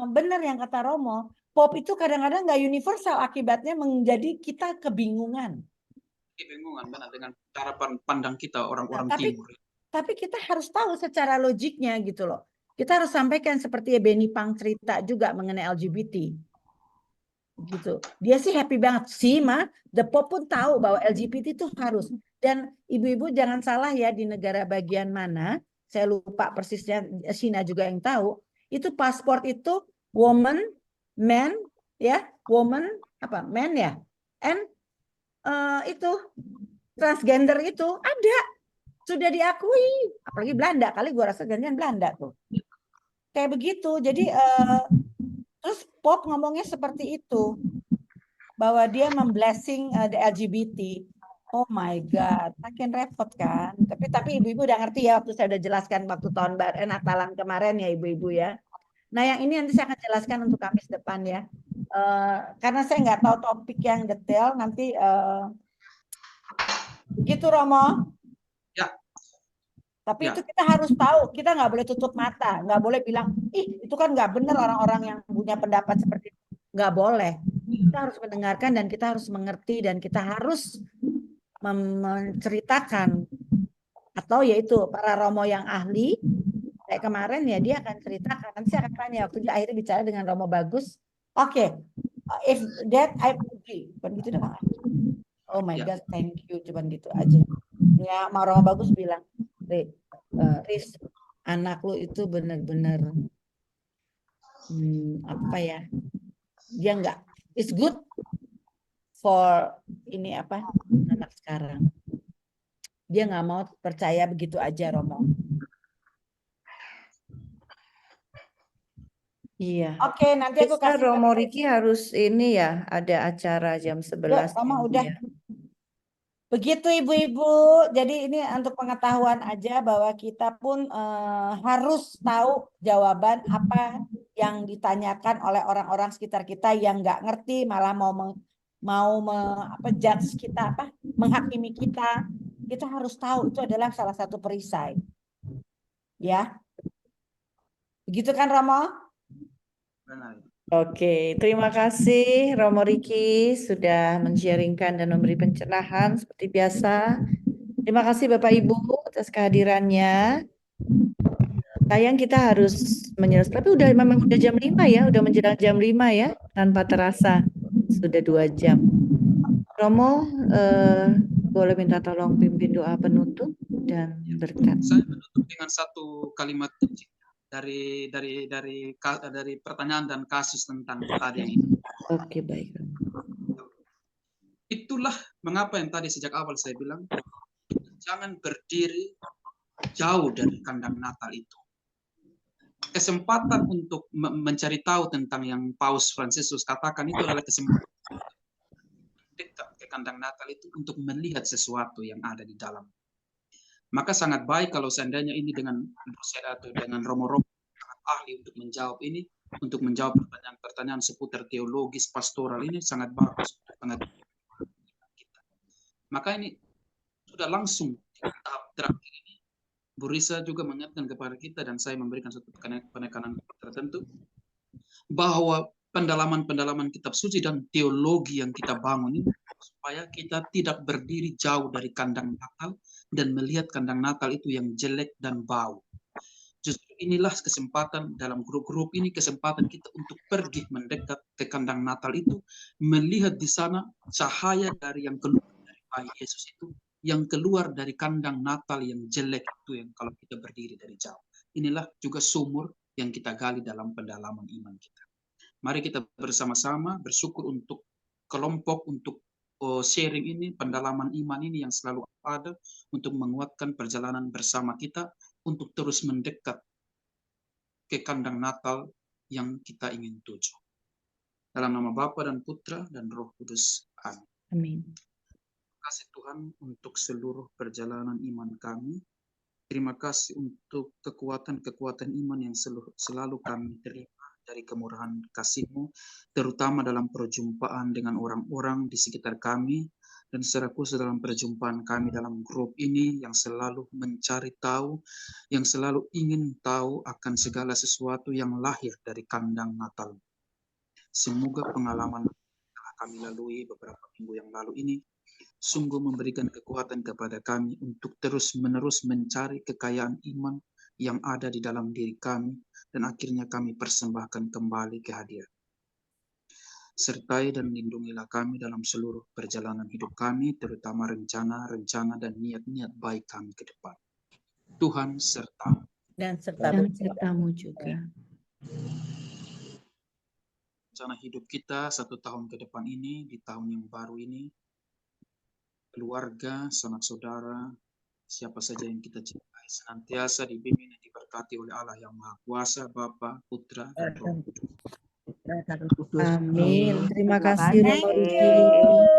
benar yang kata Romo, pop itu kadang-kadang nggak universal, akibatnya menjadi kita kebingungan. Kebingungan benar dengan cara pandang kita orang-orang Nah, timur. tapi kita harus tahu secara logiknya gitu loh. Kita harus sampaikan seperti Benny Pang cerita juga mengenai LGBT. Gitu. Dia sih happy banget sih, Ma. The Pope pun tahu bahwa LGBT itu harus. Dan ibu-ibu jangan salah ya, di negara bagian mana, saya lupa persisnya, Sina juga yang tahu, itu paspor itu woman, man, ya, woman, apa, man ya, and itu transgender itu ada, sudah diakui, apalagi Belanda, kali gua rasa gantian Belanda tuh. Kayak begitu, jadi terus Pop ngomongnya seperti itu, bahwa dia memblessing the LGBT. Oh my God, makin repot kan. Tapi ibu-ibu udah ngerti ya, waktu saya udah jelaskan waktu tahun baru Natalan kemarin ya ibu-ibu ya. Nah yang ini nanti saya akan jelaskan untuk Kamis depan ya. Karena saya nggak tahu topik yang detail, nanti begitu Romo. Ya. Tapi Ya. itu kita harus tahu, kita nggak boleh tutup mata, nggak boleh bilang, ih itu kan nggak benar orang-orang yang punya pendapat seperti itu. Nggak boleh. Kita harus mendengarkan dan kita harus mengerti dan kita harus menceritakan. Atau yaitu para Romo yang ahli, kayak kemarin ya dia akan ceritakan. Nanti saya akan tanya, waktu dia akhirnya bicara dengan Romo Bagus, oke, if that I agree. Bukan gitu dong. Oh my God, thank you. Cuman gitu aja. Ya, mau Romo Bagus bilang, Riz, anak lu itu benar-benar apa ya, dia nggak, it's good for ini apa, anak sekarang. Dia nggak mau percaya begitu aja, Romo. Iya. Oke, nanti aku kasih Romo Riki harus ini ya, ada acara jam 11. Romo udah. Ya. Begitu ibu-ibu, jadi ini untuk pengetahuan aja bahwa kita pun harus tahu jawaban apa yang ditanyakan oleh orang-orang sekitar kita yang nggak ngerti, malah judge kita, menghakimi kita. Kita harus tahu itu adalah salah satu perisai. Ya. Begitu kan Romo? Benar. Oke, terima kasih Romo Riki sudah men-sharingkan dan memberi pencerahan seperti biasa. Terima kasih Bapak Ibu atas kehadirannya. Sayang kita harus menyelesaikan, tapi memang udah jam 5 ya, udah menjelang jam 5 ya, tanpa terasa sudah 2 jam. Romo, boleh minta tolong pimpin doa penutup dan berkat. Saya menutup dengan satu kalimat kecil dari pertanyaan dan kasus tentang tadi ini. Oke, baik. Itulah mengapa yang tadi sejak awal saya bilang, jangan berdiri jauh dari kandang Natal itu. Kesempatan untuk mencari tahu tentang yang Paus Fransiskus katakan itu adalah kesempatan dekat ke kandang Natal itu untuk melihat sesuatu yang ada di dalam. Maka sangat baik kalau seandainya ini dengan atau dengan Romo-Romo sangat ahli untuk menjawab ini, untuk menjawab pertanyaan-pertanyaan seputar teologis pastoral ini sangat bagus, sangat kita. Maka ini sudah langsung di tahap terakhir ini, Bu Risa juga mengingatkan kepada kita dan saya memberikan satu penekanan tertentu bahwa pendalaman-pendalaman kitab suci dan teologi yang kita bangun ini supaya kita tidak berdiri jauh dari kandang Natal dan melihat kandang Natal itu yang jelek dan bau. Justru inilah kesempatan dalam grup-grup ini, kesempatan kita untuk pergi mendekat ke kandang Natal itu, melihat di sana cahaya dari yang keluar dari bayi Yesus itu, yang keluar dari kandang Natal yang jelek itu, yang kalau kita berdiri dari jauh. Inilah juga sumur yang kita gali dalam pendalaman iman kita. Mari kita bersama-sama bersyukur untuk kelompok, untuk sharing ini, pendalaman iman ini yang selalu ada untuk menguatkan perjalanan bersama kita untuk terus mendekat ke kandang Natal yang kita ingin tuju. Dalam nama Bapa dan Putra dan Roh Kudus. Amin. Amin. Terima kasih Tuhan untuk seluruh perjalanan iman kami. Terima kasih untuk kekuatan-kekuatan iman yang selalu kami terima dari kemurahan kasih-Mu, terutama dalam perjumpaan dengan orang-orang di sekitar kami, dan secara khusus dalam perjumpaan kami dalam grup ini yang selalu mencari tahu, yang selalu ingin tahu akan segala sesuatu yang lahir dari kandang Natal. Semoga pengalaman yang telah kami lalui beberapa minggu yang lalu ini sungguh memberikan kekuatan kepada kami untuk terus-menerus mencari kekayaan iman yang ada di dalam diri kami, dan akhirnya kami persembahkan kembali ke hadirat. Sertai dan lindungilah kami dalam seluruh perjalanan hidup kami, terutama rencana-rencana dan niat-niat baik kami ke depan. Tuhan serta Dan serta sertamu juga. rencana hidup kita 1 tahun ke depan ini, di tahun yang baru ini, keluarga, sanak saudara, siapa saja yang kita cintai, senantiasa dibimbing dan diberkati oleh Allah yang Maha Kuasa, Bapa, Putra, dan Roh Kudus. Amin. Terima kasih, Terima Romo kasih. Riki.